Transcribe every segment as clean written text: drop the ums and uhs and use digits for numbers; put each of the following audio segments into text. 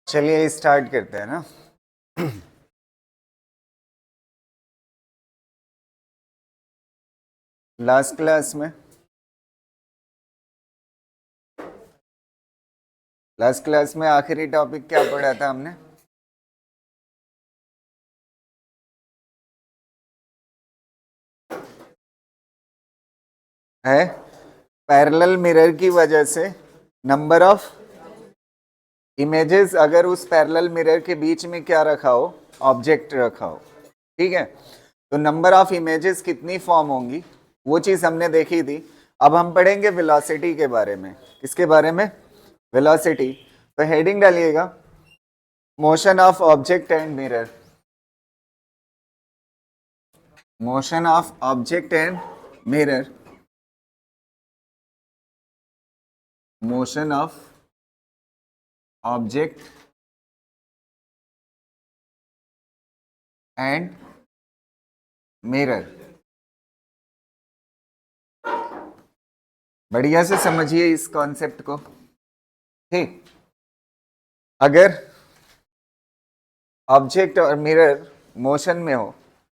चलिए स्टार्ट करते हैं ना। लास्ट क्लास में आखिरी टॉपिक क्या पढ़ा था हमने? है पैरेलल मिरर की वजह से नंबर ऑफ इमेजेस, अगर उस पैरेलल मिरर के बीच में क्या रखा हो, ऑब्जेक्ट रखा हो, ठीक है, तो नंबर ऑफ इमेजेस कितनी फॉर्म होंगी वो चीज हमने देखी थी। अब हम पढ़ेंगे वेलोसिटी के बारे में। किसके बारे में? वेलोसिटी। तो हेडिंग डालिएगा, motion of object and mirror. Motion of object and mirror. Motion of object and mirror. बढ़िया से समझिए इस कॉन्सेप्ट को, ठीक। अगर ऑब्जेक्ट और मिरर मोशन में हो,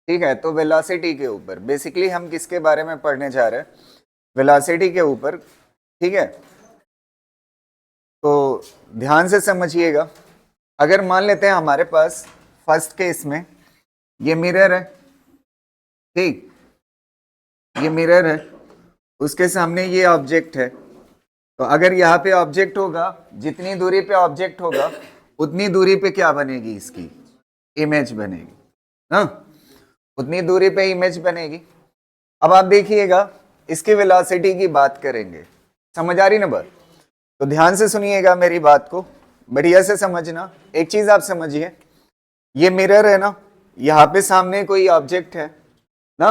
ठीक है, तो वेलोसिटी के ऊपर बेसिकली हम किसके बारे में पढ़ने जा रहे हैं? वेलोसिटी के ऊपर, ठीक है। तो ध्यान से समझिएगा। अगर मान लेते हैं हमारे पास फर्स्ट केस में ये मिरर है, ठीक, ये मिरर है, उसके सामने ये ऑब्जेक्ट है। तो अगर यहाँ पे ऑब्जेक्ट होगा, जितनी दूरी पे ऑब्जेक्ट होगा उतनी दूरी पे क्या बनेगी? इसकी इमेज बनेगी ना, उतनी दूरी पे इमेज बनेगी। अब आप देखिएगा, इसकी वेलोसिटी की बात करेंगे। समझ आ रही ना बात? तो ध्यान से सुनिएगा मेरी बात को, बढ़िया से समझना। एक चीज आप समझिए, ये मिरर है ना, यहाँ पे सामने कोई ऑब्जेक्ट है ना।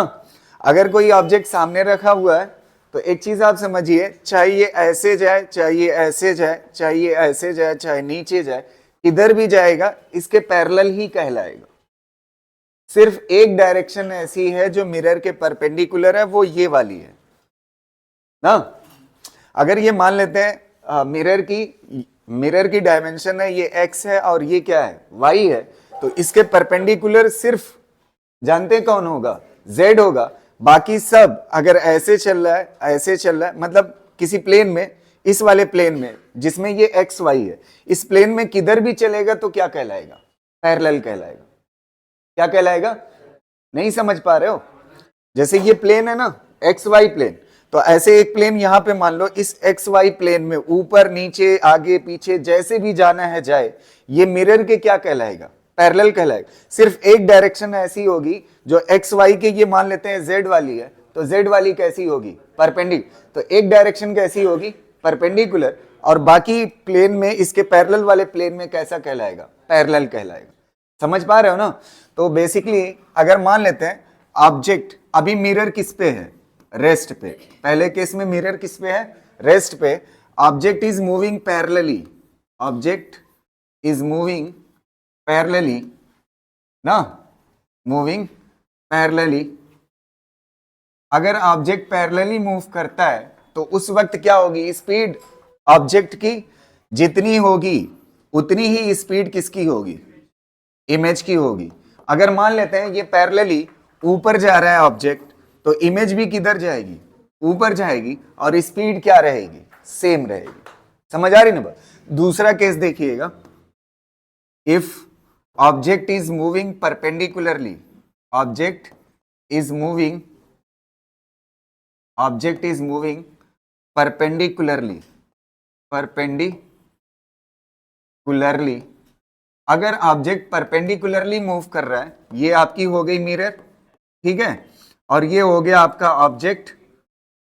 अगर कोई ऑब्जेक्ट सामने रखा हुआ है तो एक चीज आप समझिए, चाहे ये ऐसे जाए, चाहे ये ऐसे जाए, चाहे ये ऐसे जाए, चाहे नीचे जाए, इधर भी जाएगा, इसके पैरेलल ही कहलाएगा। सिर्फ एक डायरेक्शन ऐसी है जो मिरर के परपेंडिकुलर है, वो ये वाली है ना। अगर ये मान लेते हैं मिरर की डायमेंशन है ये x है और ये क्या है? y है, तो इसके परपेंडिकुलर सिर्फ जानते हैं कौन होगा? z होगा। बाकी सब अगर ऐसे चल रहा है, ऐसे चल रहा है, मतलब किसी प्लेन में, इस वाले प्लेन में जिसमें ये x y है, इस प्लेन में किधर भी चलेगा तो क्या कहलाएगा? पैरेलल कहलाएगा। क्या कहलाएगा? नहीं समझ पा रहे हो? जैसे ये प्लेन है ना, एक्स वाई प्लेन, तो ऐसे एक प्लेन यहां पे मान लो, इस एक्स वाई प्लेन में ऊपर नीचे आगे पीछे जैसे भी जाना है जाए, ये मिरर के क्या कहलाएगा? पैरेलल कहलाएगा। सिर्फ एक डायरेक्शन ऐसी होगी जो एक्स वाई के, ये मान लेते हैं जेड वाली है, तो जेड वाली कैसी होगी? परपेंडिकुलर। तो एक डायरेक्शन कैसी होगी? परपेंडिकुलर। और बाकी प्लेन में, इसके पैरेलल वाले प्लेन में कैसा कहलाएगा? पैरेलल कहलाएगा। समझ पा रहे हो ना? तो बेसिकली अगर मान लेते हैं ऑब्जेक्ट, अभी मिरर किस पे है? रेस्ट पे। पहले केस में मिरर किस पे है? रेस्ट पे। Object is moving parallelly, object is moving parallelly ना, मूविंग पैरेलली। अगर ऑब्जेक्ट पैरेलली मूव करता है तो उस वक्त क्या होगी? स्पीड ऑब्जेक्ट की जितनी होगी उतनी ही स्पीड किसकी होगी? इमेज की होगी। अगर मान लेते हैं ये पैरेलली ऊपर जा रहा है ऑब्जेक्ट, तो इमेज भी किधर जाएगी? ऊपर जाएगी, और स्पीड क्या रहेगी? सेम रहेगी। समझ आ रही ना बात? दूसरा केस देखिएगा, if object is moving perpendicularly, object is moving perpendicularly, अगर ऑब्जेक्ट परपेंडिकुलरली मूव कर रहा है, ये आपकी हो गई मिरर, ठीक है, और ये हो गया आपका ऑब्जेक्ट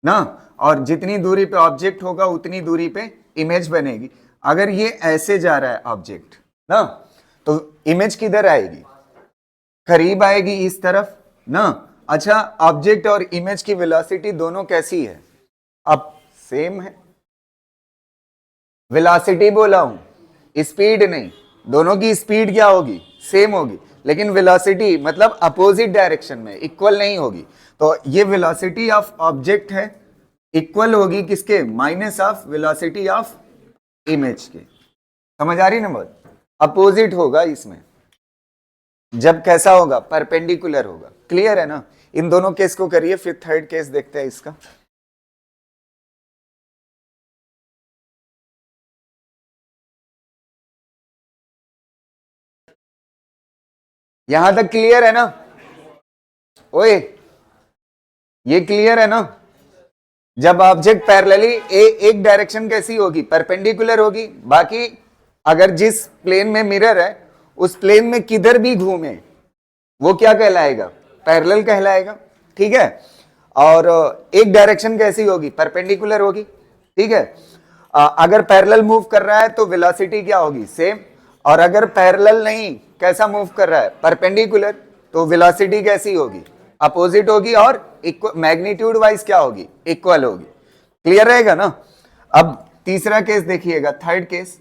ना, और जितनी दूरी पे ऑब्जेक्ट होगा उतनी दूरी पे इमेज बनेगी। अगर ये ऐसे जा रहा है ऑब्जेक्ट ना, तो इमेज किधर आएगी? करीब आएगी, इस तरफ ना। अच्छा, ऑब्जेक्ट और इमेज की वेलोसिटी दोनों कैसी है? अब सेम है। वेलोसिटी बोला हूं, स्पीड नहीं। दोनों की स्पीड क्या होगी? सेम होगी, लेकिन वेलोसिटी मतलब अपोजिट डायरेक्शन में, इक्वल नहीं होगी। तो ये वेलोसिटी ऑफ ऑब्जेक्ट है, इक्वल होगी किसके? Minus of velocity of image के। समझ आ रही ना बात? अपोजिट होगा इसमें, जब कैसा होगा, परपेंडिकुलर होगा। क्लियर है ना? इन दोनों केस को करिए, फिर थर्ड केस देखते हैं इसका। यहां तक क्लियर है ना? ओए, ये क्लियर है ना? जब ऑब्जेक्ट पैरेलली एक डायरेक्शन कैसी होगी, परपेंडिकुलर होगी, बाकी अगर जिस प्लेन में मिरर है उस प्लेन में किधर भी घूमे वो क्या कहलाएगा, पैरेलल कहलाएगा। ठीक है, और एक डायरेक्शन कैसी होगी, परपेंडिकुलर होगी। ठीक है, अगर पैरेलल मूव कर रहा है तो वेलोसिटी क्या होगी, सेम। और अगर पैरेलल नहीं, कैसा मूव कर रहा है, परपेंडिकुलर, तो वेलोसिटी कैसी होगी, अपोजिट होगी, और मैग्नीट्यूड वाइज क्या होगी, इक्वल होगी। क्लियर रहेगा ना? अब तीसरा केस देखिएगा, थर्ड केस।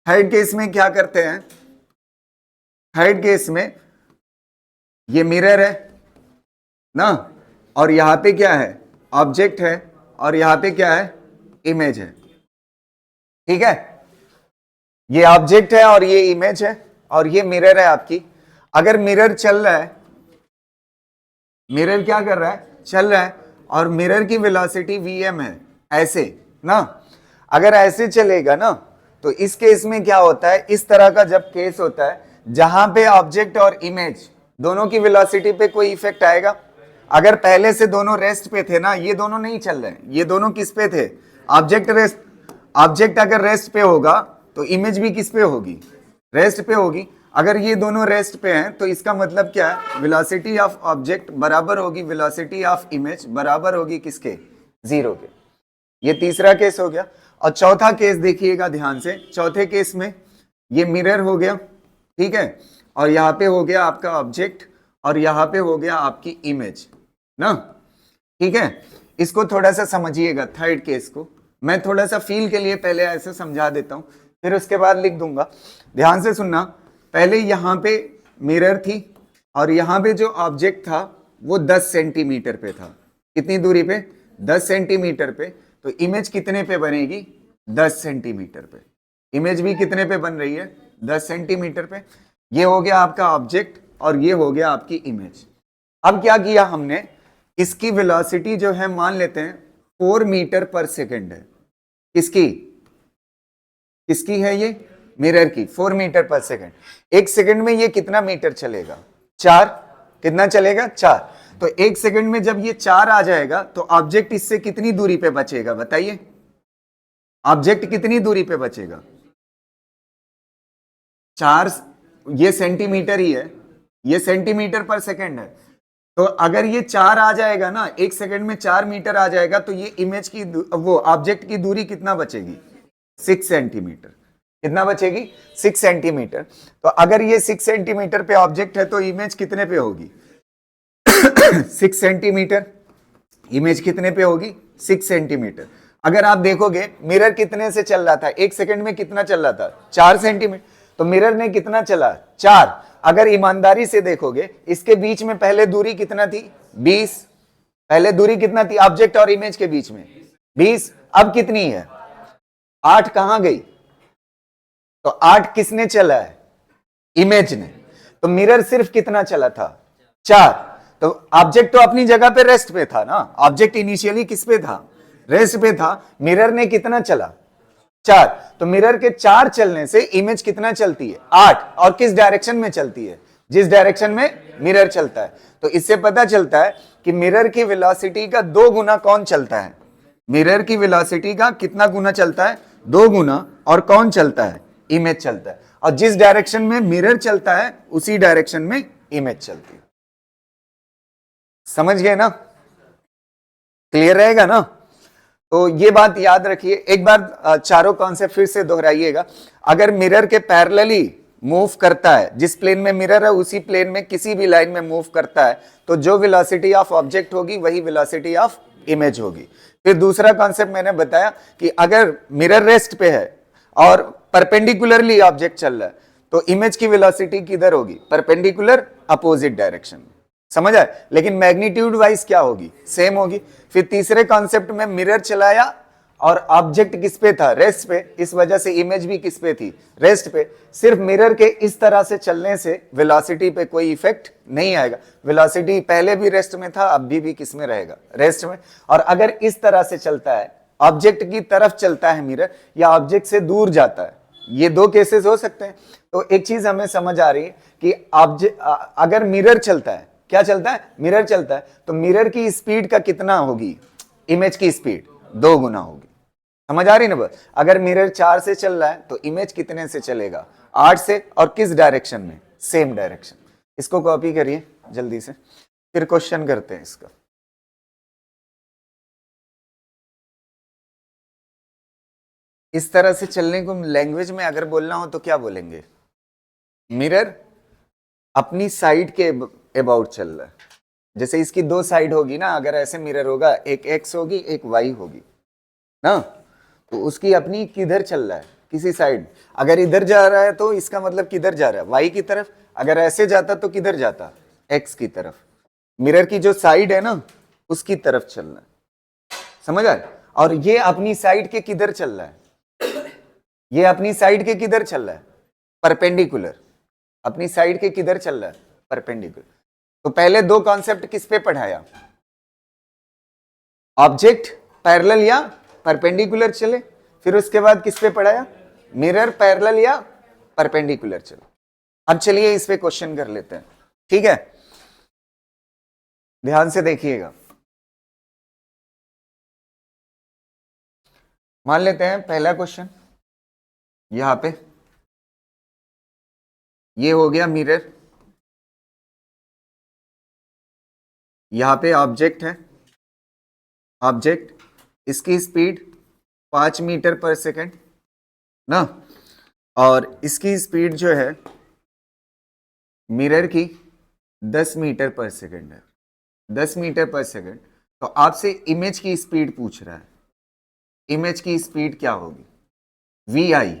थर्ड केस में क्या करते हैं, थर्ड केस में ये मिरर है ना, और यहां पे क्या है, ऑब्जेक्ट है, और यहां पे क्या है, इमेज है। ठीक है, ये ऑब्जेक्ट है और ये इमेज है, और ये मिरर है आपकी। अगर मिरर चल रहा है, मिरर क्या कर रहा है, चल रहा है, और मिरर की वेलोसिटी vm है, ऐसे ना। अगर ऐसे चलेगा ना, तो इस केस में क्या होता है, इस तरह का जब केस होता है जहां पे ऑब्जेक्ट और इमेज दोनों की वेलोसिटी पे कोई इफेक्ट आएगा। अगर पहले से दोनों रेस्ट पे थे ना, ये दोनों नहीं चल रहे, ये दोनों किस पे थे, ऑब्जेक्ट रेस्ट। ऑब्जेक्ट अगर रेस्ट पे होगा तो इमेज भी किस पे होगी, रेस्ट पे होगी। अगर ये दोनों रेस्ट पे हैं तो इसका मतलब क्या है, वेलोसिटी ऑफ ऑब्जेक्ट बराबर होगी वेलोसिटी ऑफ इमेज, बराबर होगी किसके, जीरो के। ये तीसरा केस हो गया। और चौथा केस देखिएगा ध्यान से। चौथे केस में ये मिरर हो गया, ठीक है, और यहां पे हो गया आपका ऑब्जेक्ट, और यहां पे हो गया आपकी इमेज ना। ठीक है, इसको थोड़ा सा समझिएगा, थर्ड केस को मैं थोड़ा सा फील के लिए पहले ऐसे समझा देता हूं, फिर उसके बाद लिख दूंगा। ध्यान से सुनना। पहले यहां पे मिरर थी, और यहां पे जो ऑब्जेक्ट था वो 10 सेंटीमीटर पे था। कितनी दूरी पे, 10 सेंटीमीटर पे। तो इमेज कितने पे बनेगी, 10 सेंटीमीटर पे। इमेज भी कितने पे बन रही है, 10 सेंटीमीटर पे। ये हो गया आपका ऑब्जेक्ट, और ये हो गया आपकी इमेज। अब क्या किया हमने, इसकी वेलोसिटी जो है मान लेते हैं 4 मीटर पर सेकेंड है। किसकी, किसकी है ये, मिरर की, 4 मीटर पर सेकेंड। एक सेकंड में ये कितना मीटर चलेगा, 4। कितना चलेगा, 4। तो एक सेकंड में जब ये 4 आ जाएगा तो ऑब्जेक्ट इससे कितनी दूरी पे बचेगा, बताइए। ऑब्जेक्ट कितनी दूरी पे बचेगा, 4। ये सेंटीमीटर ही है, ये सेंटीमीटर पर सेकेंड है। तो अगर ये 4 आ जाएगा ना, एक सेकंड में 4 मीटर आ जाएगा, तो ये इमेज की वो ऑब्जेक्ट की दूरी कितना बचेगी, 6 सेंटीमीटर। कितना बचेगी, 6 सेंटीमीटर। तो अगर ये 6 सेंटीमीटर पे ऑब्जेक्ट है तो इमेज कितने पे होगी 6 सेंटीमीटर। इमेज कितने पे होगी, 6 सेंटीमीटर। अगर आप देखोगे मिरर कितने से चल रहा था, एक सेकंड में कितना चल रहा था, 4 सेंटीमीटर। तो मिरर ने कितना चला, 4। अगर ईमानदारी से देखोगे इसके बीच में पहले दूरी कितना थी, 20। पहले दूरी कितना थी ऑब्जेक्ट और इमेज के बीच में, 20। अब कितनी है, 8 कहां गई। तो 8 किसने चला है, इमेज ने। तो मिरर सिर्फ कितना चला था, 4। तो ऑब्जेक्ट तो अपनी जगह पे रेस्ट पे था ना, ऑब्जेक्ट इनिशियली किस पे था, रेस्ट पे था। मिरर ने कितना चला, 4। तो मिरर के 4 चलने से इमेज कितना चलती है, 8। और किस डायरेक्शन में चलती है, जिस डायरेक्शन में मिरर चलता है। तो इससे पता चलता है कि मिरर की वेलोसिटी का 2 गुना कौन चलता है, मिरर की वेलोसिटी का कितना गुना चलता है, 2 गुना। और कौन चलता है, इमेज चलता है। और जिस डायरेक्शन में मिरर चलता है उसी डायरेक्शन में इमेज चलती है। समझ गए ना, क्लियर रहेगा ना। तो ये बात याद रखिए। एक बार चारों कॉन्सेप्ट फिर से दोहराइएगा। अगर मिरर के पैरेलली मूव करता है, जिस प्लेन में मिरर है उसी प्लेन में किसी भी लाइन में मूव करता है, तो जो वेलोसिटी ऑफ ऑब्जेक्ट होगी वही वेलोसिटी ऑफ इमेज होगी। फिर दूसरा कॉन्सेप्ट मैंने बताया कि अगर मिरर रेस्ट पे है और परपेंडिकुलरली ऑब्जेक्ट चल रहा है तो इमेज की वेलोसिटी किधर होगी, परपेंडिकुलर, अपोजिट डायरेक्शन में। समझ आए, लेकिन मैग्नीट्यूड वाइज क्या होगी, सेम होगी। फिर तीसरे कॉन्सेप्ट में मिरर चलाया और ऑब्जेक्ट किस पे था, रेस्ट पे, इस वजह से इमेज भी किस पे थी, रेस्ट पे। सिर्फ मिरर के इस तरह से चलने से वेलोसिटी पे कोई इफेक्ट नहीं आएगा। वेलोसिटी पहले भी रेस्ट में था, अब भी किस में रहेगा, रेस्ट में। और अगर इस तरह से चलता है, ऑब्जेक्ट की तरफ चलता है मिरर, या ऑब्जेक्ट से दूर जाता है, ये दो केसेस हो सकते हैं। तो एक चीज हमें समझ आ रही है कि अगर मिरर चलता है, क्या चलता है, मिरर चलता है, तो मिरर की स्पीड का कितना होगी, इमेज की स्पीड 2 गुना होगी। समझ आ रही ना बस। अगर मिरर 4 से चल रहा है तो इमेज कितने से चलेगा, 8 से, और किस डायरेक्शन में, सेम डायरेक्शन। इसको कॉपी करिए जल्दी से, फिर क्वेश्चन करते हैं इसका। इस तरह से चलने को लैंग्वेज में अगर बोलना हो तो क्या बोलेंगे, मिरर अपनी साइड के अबाउट चल रहा है। जैसे इसकी 2 साइड होगी ना, अगर ऐसे मिरर होगा, एक एक्स होगी एक वाई होगी ना, तो उसकी अपनी किधर चल रहा है, किसी साइड। अगर इधर जा रहा है तो इसका मतलब किधर जा रहा है, वाई की तरफ। अगर ऐसे जाता तो किधर जाता, एक्स की तरफ। मिरर की जो साइड है ना, उसकी तरफ चलना है। समझ आए। और ये अपनी साइड के किधर चल रहा है, ये अपनी साइड के किधर चल रहा है, परपेंडिकुलर। अपनी साइड के किधर चल रहा है, परपेंडिकुलर। तो पहले 2 कॉन्सेप्ट किस पे पढ़ाया, ऑब्जेक्ट पैरेलल या परपेंडिकुलर चले। फिर उसके बाद किस पे पढ़ाया, मिरर पैरेलल या परपेंडिकुलर चले। अब चलिए इस पे क्वेश्चन कर लेते हैं, ठीक है। ध्यान से देखिएगा। मान लेते हैं पहला क्वेश्चन, यहां पे ये हो गया मिरर, यहां पे ऑब्जेक्ट है, ऑब्जेक्ट, इसकी स्पीड 5 मीटर पर सेकेंड ना, और इसकी स्पीड जो है मिरर की 10 मीटर पर सेकेंड है, 10 मीटर पर सेकेंड। तो आपसे इमेज की स्पीड पूछ रहा है, इमेज की स्पीड क्या होगी, वी आई,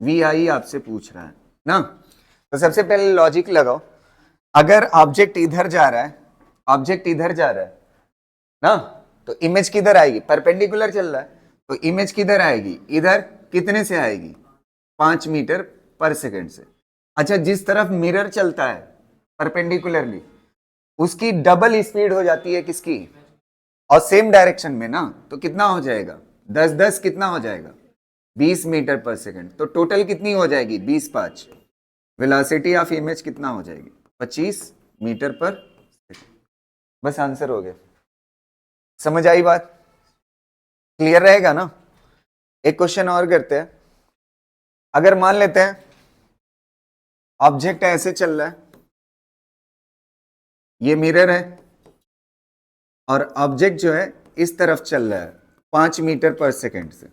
वी आई आपसे पूछ रहा है ना। तो सबसे पहले लॉजिक लगाओ, अगर ऑब्जेक्ट इधर जा रहा है, ऑब्जेक्ट इधर जा रहा है ना, तो इमेज किधर आएगी, परपेंडिकुलर चल रहा है, तो इमेज किधर आएगी, इधर। कितने से आएगी, 5 मीटर पर सेकेंड से। अच्छा, जिस तरफ मिरर चलता है परपेंडिकुलरली, उसकी डबल स्पीड हो जाती है किसकी, और सेम डायरेक्शन में ना, तो कितना हो जाएगा, 10 कितना हो जाएगा, 20 मीटर पर सेकेंड। तो टोटल कितनी हो जाएगी, 20 5, वेलोसिटी ऑफ इमेज कितना हो जाएगी, 25 मीटर पर सेकेंड। बस आंसर हो गया। समझ आई बात, क्लियर रहेगा ना। एक क्वेश्चन और करते हैं। अगर मान लेते हैं ऑब्जेक्ट ऐसे चल रहा है, ये मिरर है, और ऑब्जेक्ट जो है इस तरफ चल रहा है 5 मीटर पर सेकेंड से,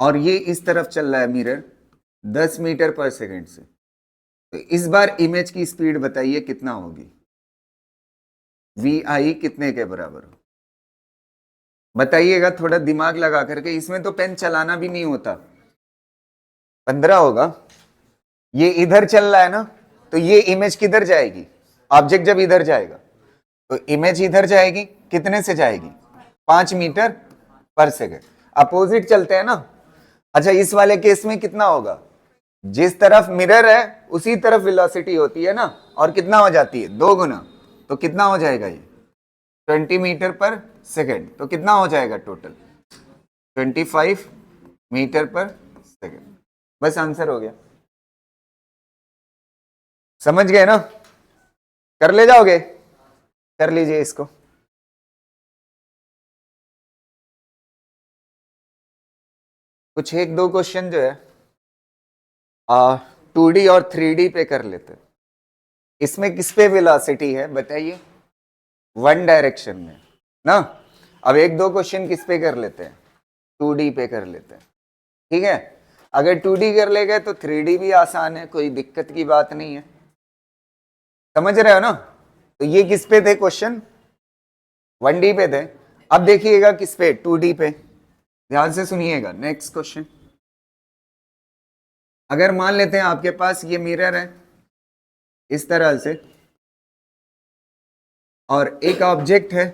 और ये इस तरफ चल रहा है मिरर 10 मीटर पर सेकेंड से। तो इस बार इमेज की स्पीड बताइए कितना होगी, वी आई कितने के बराबर हो, बताइएगा थोड़ा दिमाग लगा करके। इसमें तो पेन चलाना भी नहीं होता। 15 होगा। ये इधर चल रहा है ना, तो ये इमेज किधर जाएगी, ऑब्जेक्ट जब इधर जाएगा तो इमेज इधर जाएगी, कितने से जाएगी, 5 मीटर पर सेकेंड। अपोजिट चलते हैं ना। अच्छा, इस वाले केस में कितना होगा, जिस तरफ मिरर है उसी तरफ वेलोसिटी होती है ना, और कितना हो जाती है, 2 गुना। तो कितना हो जाएगा ये, 20 मीटर पर सेकेंड। तो कितना हो जाएगा टोटल, 25 मीटर पर सेकेंड। बस आंसर हो गया। समझ गए ना, कर ले जाओगे, कर लीजिए इसको। कुछ 1-2 क्वेश्चन जो है 2D और 3D पे कर लेते हैं। इसमें किस पे वेलोसिटी है बताइए, 1 डायरेक्शन में ना। अब 1-2 क्वेश्चन किस पे कर लेते हैं, 2D पे कर लेते हैं, ठीक है। अगर 2D कर ले गए तो 3D भी आसान है, कोई दिक्कत की बात नहीं है। समझ रहे हो ना। तो ये किस पे थे क्वेश्चन, 1D पे थे। अब देखिएगा किस पे, 2D पे। ध्यान से सुनिएगा। नेक्स्ट क्वेश्चन, अगर मान लेते हैं आपके पास ये मिरर है इस तरह से, और एक ऑब्जेक्ट है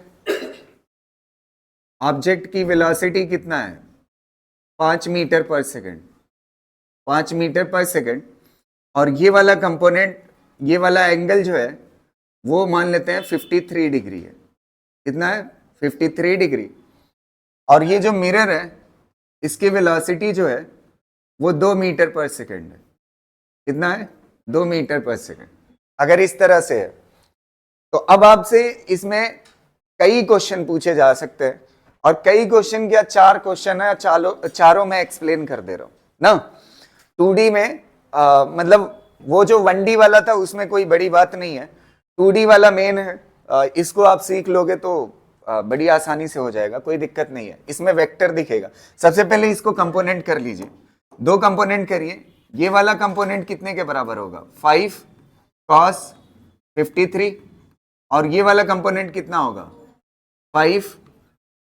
ऑब्जेक्ट की वेलोसिटी कितना है, 5 मीटर पर सेकेंड, 5 मीटर पर सेकेंड, और ये वाला कंपोनेंट, ये वाला एंगल जो है वो मान लेते हैं 53 डिग्री है। कितना है, 53 डिग्री। और ये जो मिरर है इसकी वेलोसिटी जो है वो 2 मीटर पर सेकेंड है। कितना है, 2 मीटर पर सेकेंड। अगर इस तरह से है तो अब आपसे इसमें कई क्वेश्चन पूछे जा सकते हैं, और कई क्वेश्चन क्या, 4 क्वेश्चन है, चारों में एक्सप्लेन कर दे रहा हूं ना। 2D में मतलब वो जो 1D वाला था उसमें कोई बड़ी बात नहीं है, 2D वाला मेन है। इसको आप सीख लोगे तो बड़ी आसानी से हो जाएगा, कोई दिक्कत नहीं है। इसमें वेक्टर दिखेगा। सबसे पहले इसको कंपोनेंट कर लीजिए, 2 कंपोनेंट करिए। ये वाला कंपोनेंट कितने के बराबर होगा, 5 cos 53, और ये वाला कंपोनेंट कितना होगा, 5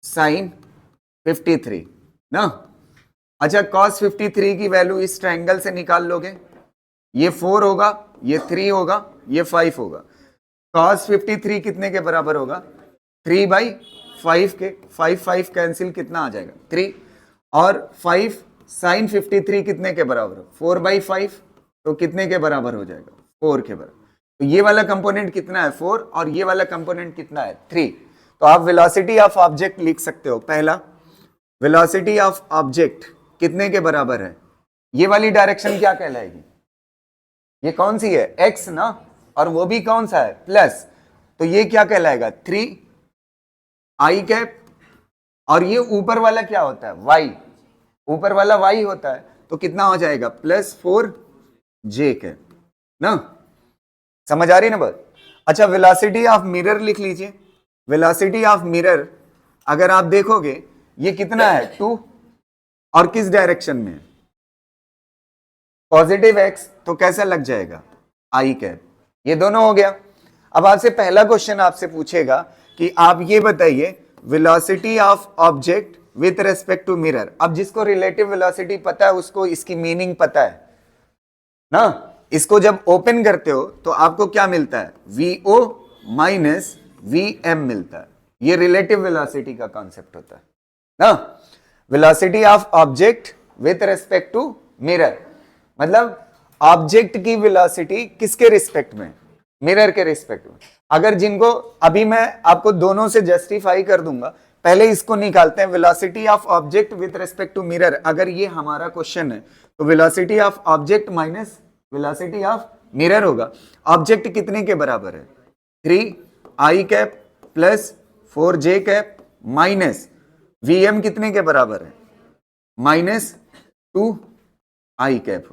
sin 53 ना। अच्छा, cos 53 की वैल्यू इस ट्रायंगल से निकाल लोगे, ये 4 होगा, ये 3 होगा, ये 5 होगा। cos 53 कितने के बराबर होगा, 3/5 के, 5 कैंसिल, कितना आ जाएगा 3, और 5 sin 53 कितने के बराबर है, 4/5, तो कितने के बराबर हो जाएगा, 4 के बराबर। तो ये वाला कंपोनेंट कितना है, 4, और ये वाला कंपोनेंट कितना है, 3। तो आप वेलोसिटी ऑफ ऑब्जेक्ट लिख सकते हो। पहला, वेलोसिटी ऑफ ऑब्जेक्ट कितने के बराबर है, ये वाली डायरेक्शन क्या कहलाएगी, ये कौन सी है, x ना, और वो भी कौन सा है, प्लस, तो ये क्या कहलाएगा, 3i कैप, और ये ऊपर वाला क्या होता है, y, ऊपर वाला y होता है, तो कितना हो जाएगा, +4j कैप ना। समझ आ रही ना बात। अच्छा, वेलोसिटी ऑफ मिरर लिख लीजिए। वेलोसिटी ऑफ मिरर अगर आप देखोगे ये कितना है, 2, और किस डायरेक्शन में है, पॉजिटिव x, तो कैसा लग जाएगा, i कैप। ये दोनों हो गया। अब आपसे पहला क्वेश्चन आपसे पूछेगा कि आप ये बताइए velocity of object with respect to mirror. अब जिसको रिलेटिव वेलोसिटी पता है उसको इसकी मीनिंग पता है ना। इसको जब ओपन करते हो तो आपको क्या मिलता है, VO माइनस VM मिलता है। ये रिलेटिव वेलोसिटी का कॉन्सेप्ट होता है ना। Velocity of object with respect to mirror, मतलब ऑब्जेक्ट की वेलोसिटी किसके रिस्पेक्ट में, मिरर के रिस्पेक्ट में। अगर जिनको अभी मैं आपको दोनों से जस्टिफाई कर दूंगा, पहले इसको निकालते हैं, velocity of object with respect to mirror. अगर ये हमारा क्वेश्चन है तो velocity of object minus velocity of mirror होगा। ऑब्जेक्ट कितने के बराबर है, 3i cap plus 4j cap minus VM कितने के बराबर है, -2i कैप।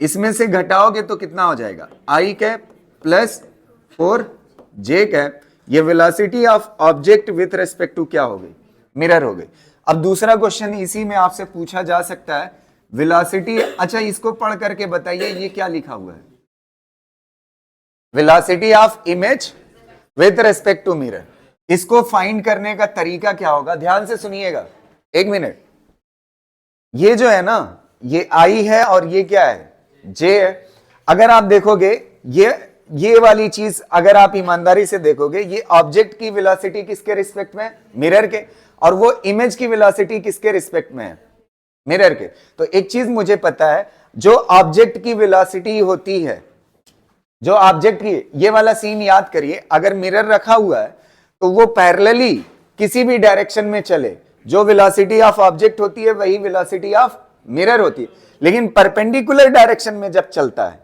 इसमें से घटाओगे तो कितना हो जाएगा, i cap plus 4j cap. ये velocity of object with respect to क्या हो गई, मिरर हो गई। अब दूसरा क्वेश्चन इसी में आपसे पूछा जा सकता है, वेलोसिटी, अच्छा इसको पढ़ करके बताइए ये क्या लिखा हुआ है, velocity of image with respect to mirror. इसको फाइंड करने का तरीका क्या होगा, ध्यान से सुनिएगा, 1 मिनट। ये जो है ना, ये I है और ये क्या है, J है। अगर आप देखोगे ये वाली चीज अगर आप ईमानदारी से देखोगे, ये ऑब्जेक्ट की वेलोसिटी किसके रिस्पेक्ट में है, मिरर के, और वो इमेज की वेलोसिटी किसके रिस्पेक्ट में है, मिरर के। तो एक चीज मुझे पता है, जो ऑब्जेक्ट की वेलोसिटी होती है, जो ऑब्जेक्ट की, ये वाला सीन याद करिए, अगर मिरर रखा हुआ है तो वो पैरेलली किसी भी डायरेक्शन में चले, जो वेलोसिटी ऑफ ऑब्जेक्ट होती है वही वेलोसिटी ऑफ मिरर होती है, लेकिन परपेंडिकुलर डायरेक्शन में जब चलता है।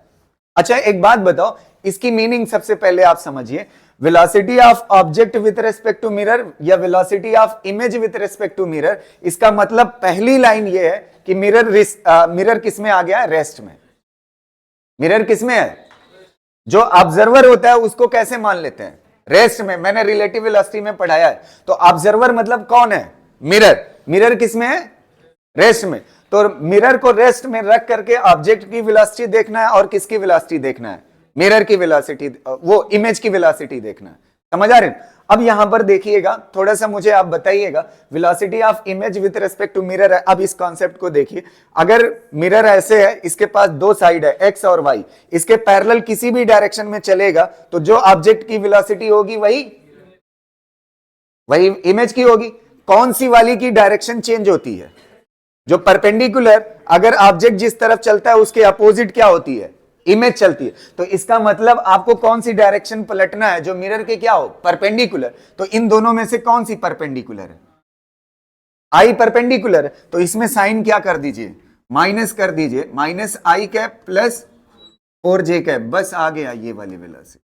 अच्छा एक बात बताओ, इसकी मीनिंग सबसे पहले आप समझिए, velocity of object with respect to mirror या velocity of image with respect to mirror, इसका मतलब पहली लाइन ये है कि मिरर किस में आ गया है, रेस्ट में। मिरर किस में है, जो ऑब्जर्वर होता है उसको कैसे मान लेते हैं, रेस्ट में। मैंने रिलेटिव वेलोसिटी में पढ़ाया है। तो ऑब्जर्वर मतलब कौन है, मिरर। मिरर किस में है, रेस्ट में। तो मिरर को रेस्ट में रख करके ऑब्जेक्ट की वेलोसिटी देखना है, और किसकी वेलोसिटी देखना है, मिरर की वेलोसिटी, वो इमेज की वेलोसिटी देखना है। समझ आ रहे हैं। अब यहां पर देखिएगा, थोड़ा सा मुझे आप बताइएगा, velocity of image with respect to mirror है। अब इस कॉन्सेप्ट को देखिए, अगर मिरर ऐसे है, इसके पास 2 साइड है, एक्स और वाई, इसके पैरेलल किसी भी डायरेक्शन में चलेगा तो जो ऑब्जेक्ट की वेलोसिटी होगी वही इमेज की होगी। कौन सी वाली की डायरेक्शन चेंज होती है? जो परपेंडिकुलर, अगर ऑब्जेक्ट जिस तरफ चलता है उसके अपोजिट क्या होती है? इमेज चलती है। तो इसका मतलब आपको कौन सी डायरेक्शन पलटना है जो मिरर के क्या हो? परपेंडिकुलर। तो इन दोनों में से कौन सी परपेंडिकुलर है? आई परपेंडिकुलर। तो इसमें साइन क्या कर दीजिए? माइनस कर दीजिए, minus I cap plus 4j cap. बस आ गया ये वाली वेलोसिटी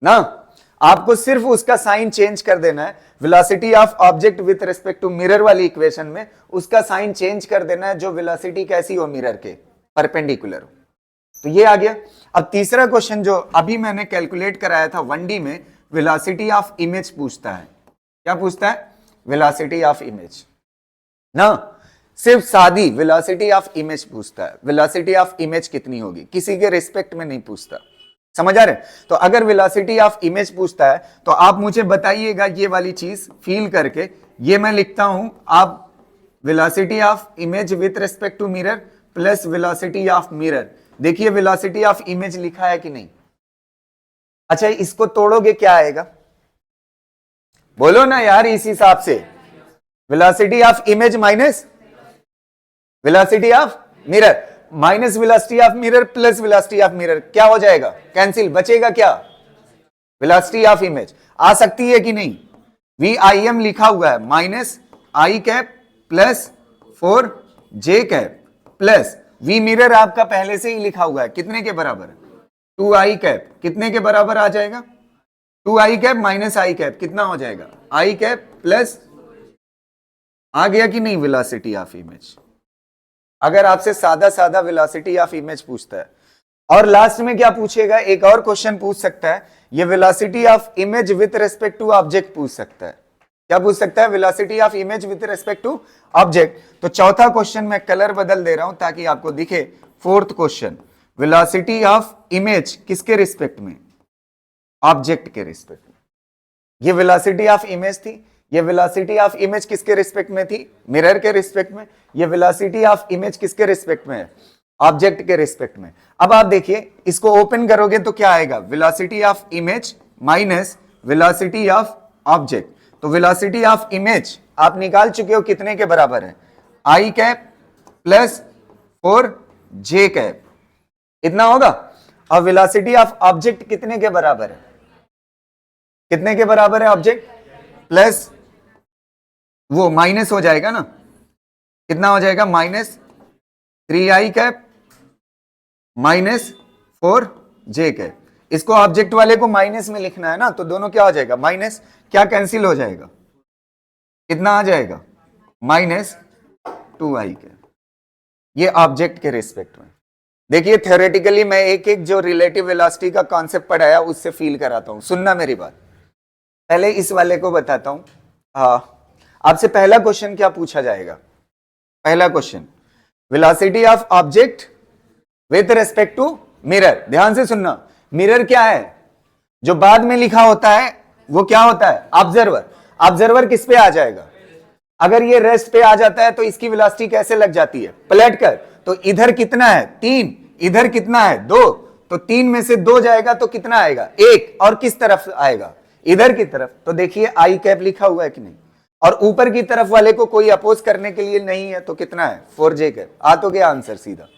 ना। आपको सिर्फ उसका साइन चेंज कर देना है। Velocity of object with respect to mirror वाली इक्वेशन में उसका साइन चेंज कर देना है, जो वेलोसिटी कैसी हो? मिरर के परपेंडिकुलर हो। तो ये आ गया। अब तीसरा क्वेश्चन जो अभी मैंने कैलकुलेट कराया था 1D में, वेलोसिटी ऑफ इमेज पूछता है। क्या पूछता है? वेलोसिटी ऑफ इमेज ना। सिर्फ सादी वेलोसिटी ऑफ इमेज पूछता है। वेलोसिटी ऑफ इमेज कितनी होगी, किसी के रिस्पेक्ट में नहीं पूछता। समझ आ रहे? तो अगर वेलोसिटी ऑफ इमेज पूछता है तो आप मुझे बताइएगा ये वाली चीज फील करके। ये मैं लिखता हूं, आप velocity of image with respect to mirror plus velocity of mirror. देखिए वेलोसिटी ऑफ इमेज लिखा है कि नहीं? अच्छा, इसको तोड़ोगे क्या आएगा? बोलो ना यार इस हिसाब से। Velocity of image minus velocity of mirror minus velocity of mirror plus velocity of mirror, क्या हो जाएगा? कैंसिल। बचेगा क्या? Velocity of image. आ सकती है कि नहीं? VIM लिखा हुआ है, minus I cap plus 4j cap plus V mirror आपका पहले से ही लिखा हुआ है, कितने के बराबर? 2i cap. कितने के बराबर आ जाएगा? 2i cap minus I cap कितना हो जाएगा? आई कैप प्लस, आ गया कि नहीं वेलोसिटी ऑफ इमेज? अगर आपसे सादा सादा वेलोसिटी ऑफ इमेज पूछता है, और लास्ट में क्या पूछेगा? एक और क्वेश्चन पूछ सकता है, ये velocity of image with respect to object पूछ सकता है। क्या पूछ सकता है? Velocity of image with respect to object. तो चौथा क्वेश्चन मैं कलर बदल दे रहा हूं ताकि आपको दिखे। Fourth question, velocity of image किसके रिस्पेक्ट में? ऑब्जेक्ट के रिस्पेक्ट में। ये वेलोसिटी ऑफ इमेज थी। ये वेलोसिटी ऑफ इमेज किसके रिस्पेक्ट में थी? मिरर के रिस्पेक्ट में। ये वेलोसिटी ऑफ इमेज किसके रिस्पेक्ट में है? ऑब्जेक्ट के रिस्पेक्ट में। अब आप देखिए, इसको ओपन करोगे तो क्या आएगा? Velocity of image minus velocity of object. तो वेलोसिटी ऑफ इमेज आप निकाल चुके हो, कितने के बराबर है? I cap plus 4j cap, इतना होगा। और वेलोसिटी ऑफ ऑब्जेक्ट कितने के बराबर है? कितने के बराबर है ऑब्जेक्ट? प्लस वो माइनस हो जाएगा ना, कितना हो जाएगा? Minus 3i cap minus 4j cap. इसको ऑब्जेक्ट वाले को माइनस में लिखना है ना, तो दोनों क्या हो जाएगा? माइनस। क्या कैंसिल हो जाएगा? कितना आ जाएगा? Minus 2i cap. ये ऑब्जेक्ट के रिस्पेक्ट में। देखिए थ्योरेटिकली मैं एक एक जो रिलेटिव वेलोसिटी का कॉन्सेप्ट पढ़ाया उससे फील कराता हूं। सुनना मेरी बात। पहले इस वाले को बताता हूं। आपसे पहला क्वेश्चन क्या पूछा जाएगा? पहला question, velocity of object with respect to mirror. ध्यान से सुनना, मिरर क्या है? जो बाद में लिखा होता है वो क्या होता है? ऑब्जर्वर। ऑब्जर्वर किस पे आ जाएगा? अगर ये रेस्ट पे आ जाता है तो इसकी वेलोसिटी कैसे लग जाती है? पलट कर। तो इधर कितना है? 3। इधर कितना है? 2। तो 3 में से 2 जाएगा तो कितना आएगा? 1। और किस तरफ आएगा? इधर की तरफ। तो देखिए आई कैप लिखा हुआ है कि नहीं? और ऊपर की तरफ वाले को कोई अपोज करने के लिए नहीं है, तो कितना है? 4j cap. आ तो गया आंसर सीधा।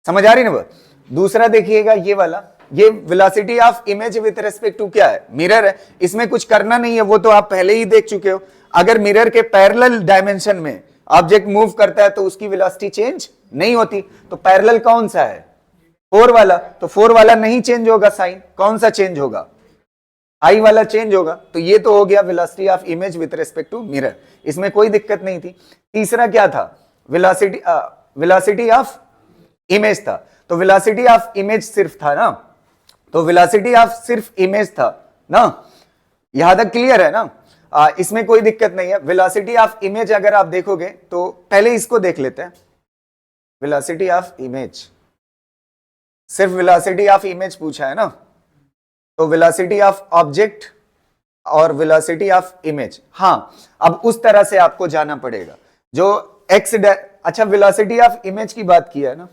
समझ आ रही ना? दूसरा देखिएगा, ये वाला, ये velocity of image with respect to क्या है? मिरर है। इसमें कुछ करना नहीं है, वो तो आप पहले ही देख चुके हो। अगर मिरर के पैरेलल डायमेंशन में ऑब्जेक्ट मूव करता है तो उसकी वेलोसिटी चेंज नहीं होती। तो पैरेलल कौन सा है? 4 वाला। तो 4 वाला नहीं चेंज होगा साइन। कौन सा चेंज होगा? आई वाला चेंज होगा। तो ये तो हो गया velocity of image with respect to mirror, इसमें कोई दिक्कत नहीं थी। तीसरा क्या था? वेलोसिटी ऑफ इमेज था। तो वेलोसिटी ऑफ इमेज सिर्फ था ना, तो वेलोसिटी ऑफ सिर्फ इमेज था ना, यहां तक क्लियर है ना? इसमें कोई दिक्कत नहीं है। वेलोसिटी ऑफ इमेज अगर आप देखोगे तो पहले इसको देख लेते हैं। वेलोसिटी ऑफ इमेज, सिर्फ वेलोसिटी ऑफ इमेज पूछा है ना, तो वेलोसिटी ऑफ ऑब्जेक्ट और वेलोसिटी ऑफ इमेज। हां, अब उस तरह से आपको जाना पड़ेगा जो एक्स। अच्छा, वेलोसिटी ऑफ इमेज की बात की है ना,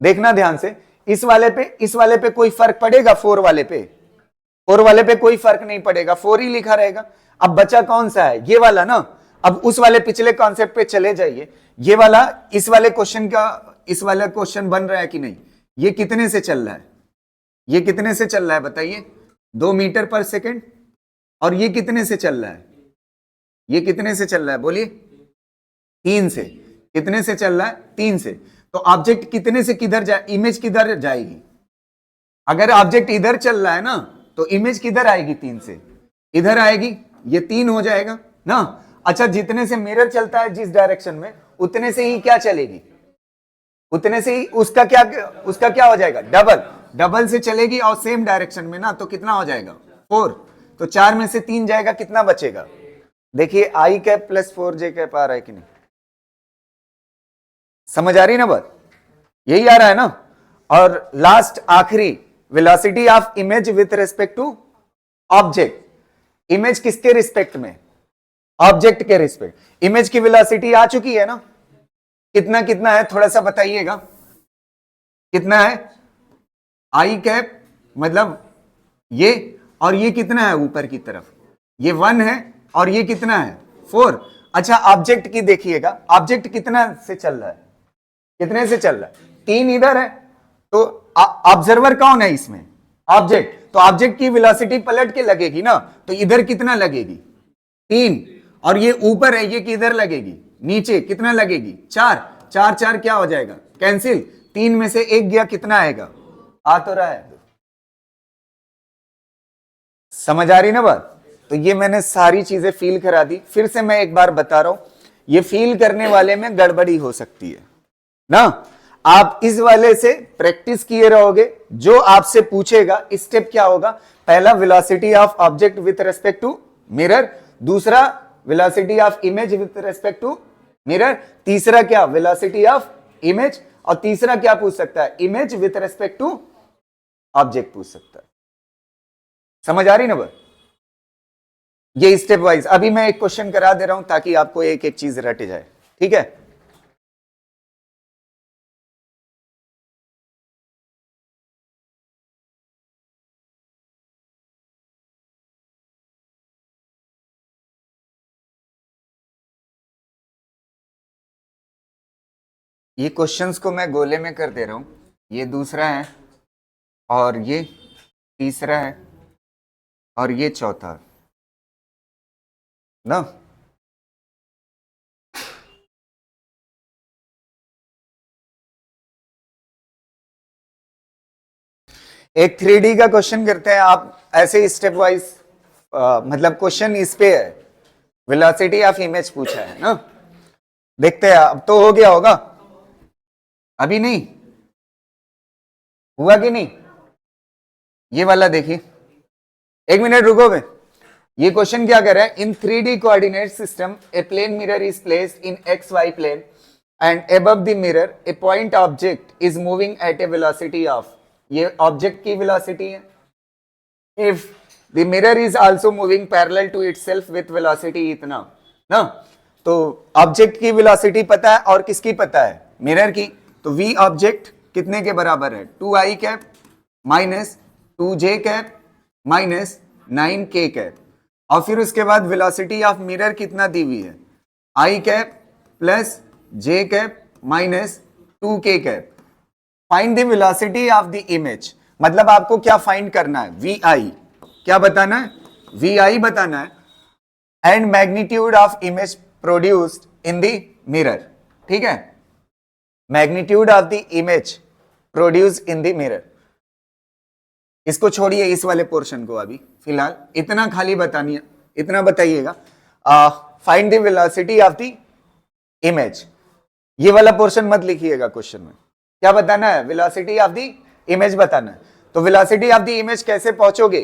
देखना ध्यान से। इस वाले पे कोई फर्क पड़ेगा? 4 वाले पे? 4 वाले पे कोई फर्क नहीं पड़ेगा, 4 ही लिखा रहेगा। अब बचा कौन सा है, ये वाला ना। अब उस वाले पिछले कॉन्सेप्ट पे चले जाइए, ये वाला इस वाले क्वेश्चन बन रहा है कि नहीं, ये कितने से चल रहा है, ये कितने से चल रहा है बताइए, 2 मीटर पर सेकेंड। और ये कितने से चल रहा है, ये कितने से चल रहा है बोलिए, 3 से। कितने से चल रहा है, 3 से। तो ऑब्जेक्ट कितने से किधर जाए, इमेज किधर जाएगी, अगर ऑब्जेक्ट इधर चल रहा है ना तो इमेज किधर आएगी, 3 से इधर आएगी, ये 3 हो जाएगा ना। अच्छा, जितने से मिरर चलता है जिस डायरेक्शन में, उतने से ही क्या चलेगी, उतने से ही उसका क्या हो जाएगा, डबल से चलेगी और सेम डायरेक्शन में ना, तो कितना हो जाएगा, 4। तो 4 में से 3 जाएगा, कितना बचेगा, देखिए आई कैप प्लस 4j कैप आ रहा है कि नहीं, समझ आ रही ना बात, यही आ रहा है ना। और लास्ट आखिरी, velocity of image with respect to object, image किसके रिस्पेक्ट में, ऑब्जेक्ट के रिस्पेक्ट। इमेज की वेलोसिटी आ चुकी है ना, कितना कितना है थोड़ा सा बताइएगा, कितना है, आई कैप मतलब ये, और ये कितना है ऊपर की तरफ, ये 1 है, और ये कितना है 4। अच्छा, ऑब्जेक्ट की देखिएगा, ऑब्जेक्ट कितना से चल रहा है, कितने से चल रहा है, 3 इधर है, तो ऑब्जर्वर कौन है इसमें, ऑब्जेक्ट। तो ऑब्जेक्ट की वेलोसिटी पलट के लगेगी ना, तो इधर कितना लगेगी, 3, और ये ऊपर है, ये किधर लगेगी, नीचे, कितना लगेगी, 4। 4 4 क्या हो जाएगा, कैंसिल, 3 में से 1 गया, कितना आएगा, आ तो रहा है, समझ आ रही ना बात। तो ये मैंने सारी चीजें फील करा दी, फिर से मैं एक बार बता रहा हूं, ये फील करने वाले में गड़बड़ी हो सकती है ना। आप इस वाले से प्रैक्टिस किए रहोगे, जो आपसे पूछेगा स्टेप क्या होगा, पहला velocity of object with respect to mirror, दूसरा velocity of image with respect to mirror, तीसरा क्या, वेलोसिटी ऑफ इमेज, और तीसरा क्या पूछ सकता है, image with respect to object पूछ सकता है। समझ आ रही ना बात, ये स्टेप वाइज। अभी मैं एक क्वेश्चन करा दे रहा हूं ताकि आपको एक एक चीज रट जाए, ठीक है। ये क्वेश्चंस को मैं गोले में कर दे रहा हूं, ये दूसरा है, और ये तीसरा है, और ये चौथा ना। एक 3D का क्वेश्चन करते हैं, आप ऐसे स्टेप वाइज, मतलब क्वेश्चन इस पे है, वेलोसिटी ऑफ इमेज पूछा है ना, देखते हैं अब तो हो गया होगा, अभी नहीं हुआ कि नहीं, ये वाला देखिए, एक मिनट रुको बे। ये क्वेश्चन क्या कर रहा है, in 3D coordinate system a plane mirror is placed in XY plane and above the mirror a point object is moving at a velocity of, ये ऑब्जेक्ट की वेलोसिटी है, if the mirror is also moving parallel to itself with velocity इतना ना। तो object की velocity पता है, और किसकी पता है, मिरर की। तो v ऑब्जेक्ट कितने के बराबर है, 2i cap minus 2j cap minus 9k cap, और फिर उसके बाद वेलोसिटी ऑफ मिरर कितना दी हुई है, i cap plus j cap minus 2k cap. Find the velocity of the image, मतलब आपको क्या फाइंड करना है, vi, क्या बताना है, vi बताना है, and magnitude of image produced in the mirror, ठीक है, magnitude of the image produced in the mirror. इसको छोड़िए, इस वाले पोर्शन को अभी फिलहाल इतना खाली बतानिए, इतना बताइएगा, find the velocity of the image, ये वाला पोर्शन मत लिखिएगा क्वेश्चन में, क्या बताना है, वेलोसिटी ऑफ द इमेज बताना है। तो वेलोसिटी ऑफ द इमेज कैसे पहुंचोगे,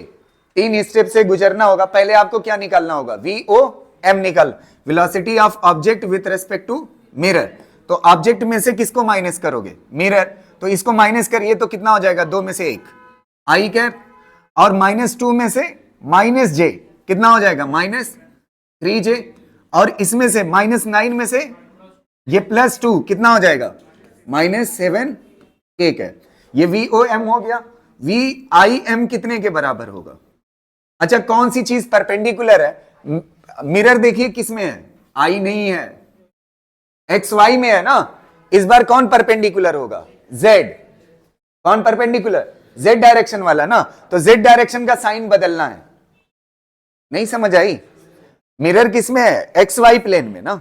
3 स्टेप से गुजरना होगा। पहले आपको क्या निकालना होगा, VOM निकाल, velocity of object with respect to mirror. तो ऑब्जेक्ट में से किसको माइनस करोगे, मिरर, तो इसको माइनस करिए तो कितना हो जाएगा, 2 में से 1 आई कैप, और -2 में से -j कितना हो जाएगा, -3j, और इसमें से -9 में से ये +2 कितना हो जाएगा, -7k कैप। ये VOM हो गया। VIM कितने के बराबर होगा, अच्छा कौन सी चीज परपेंडिकुलर है, मिरर देखिए किसमें है, आई नहीं है, एक्स वाई में है ना। इस बार कौन परपेंडिकुलर होगा, जेड। कौन परपेंडिकुलर, जेड डायरेक्शन वाला ना, तो जेड डायरेक्शन का साइन बदलना है। नहीं समझ आई, मिरर किसमें है, एक्स वाई प्लेन में ना,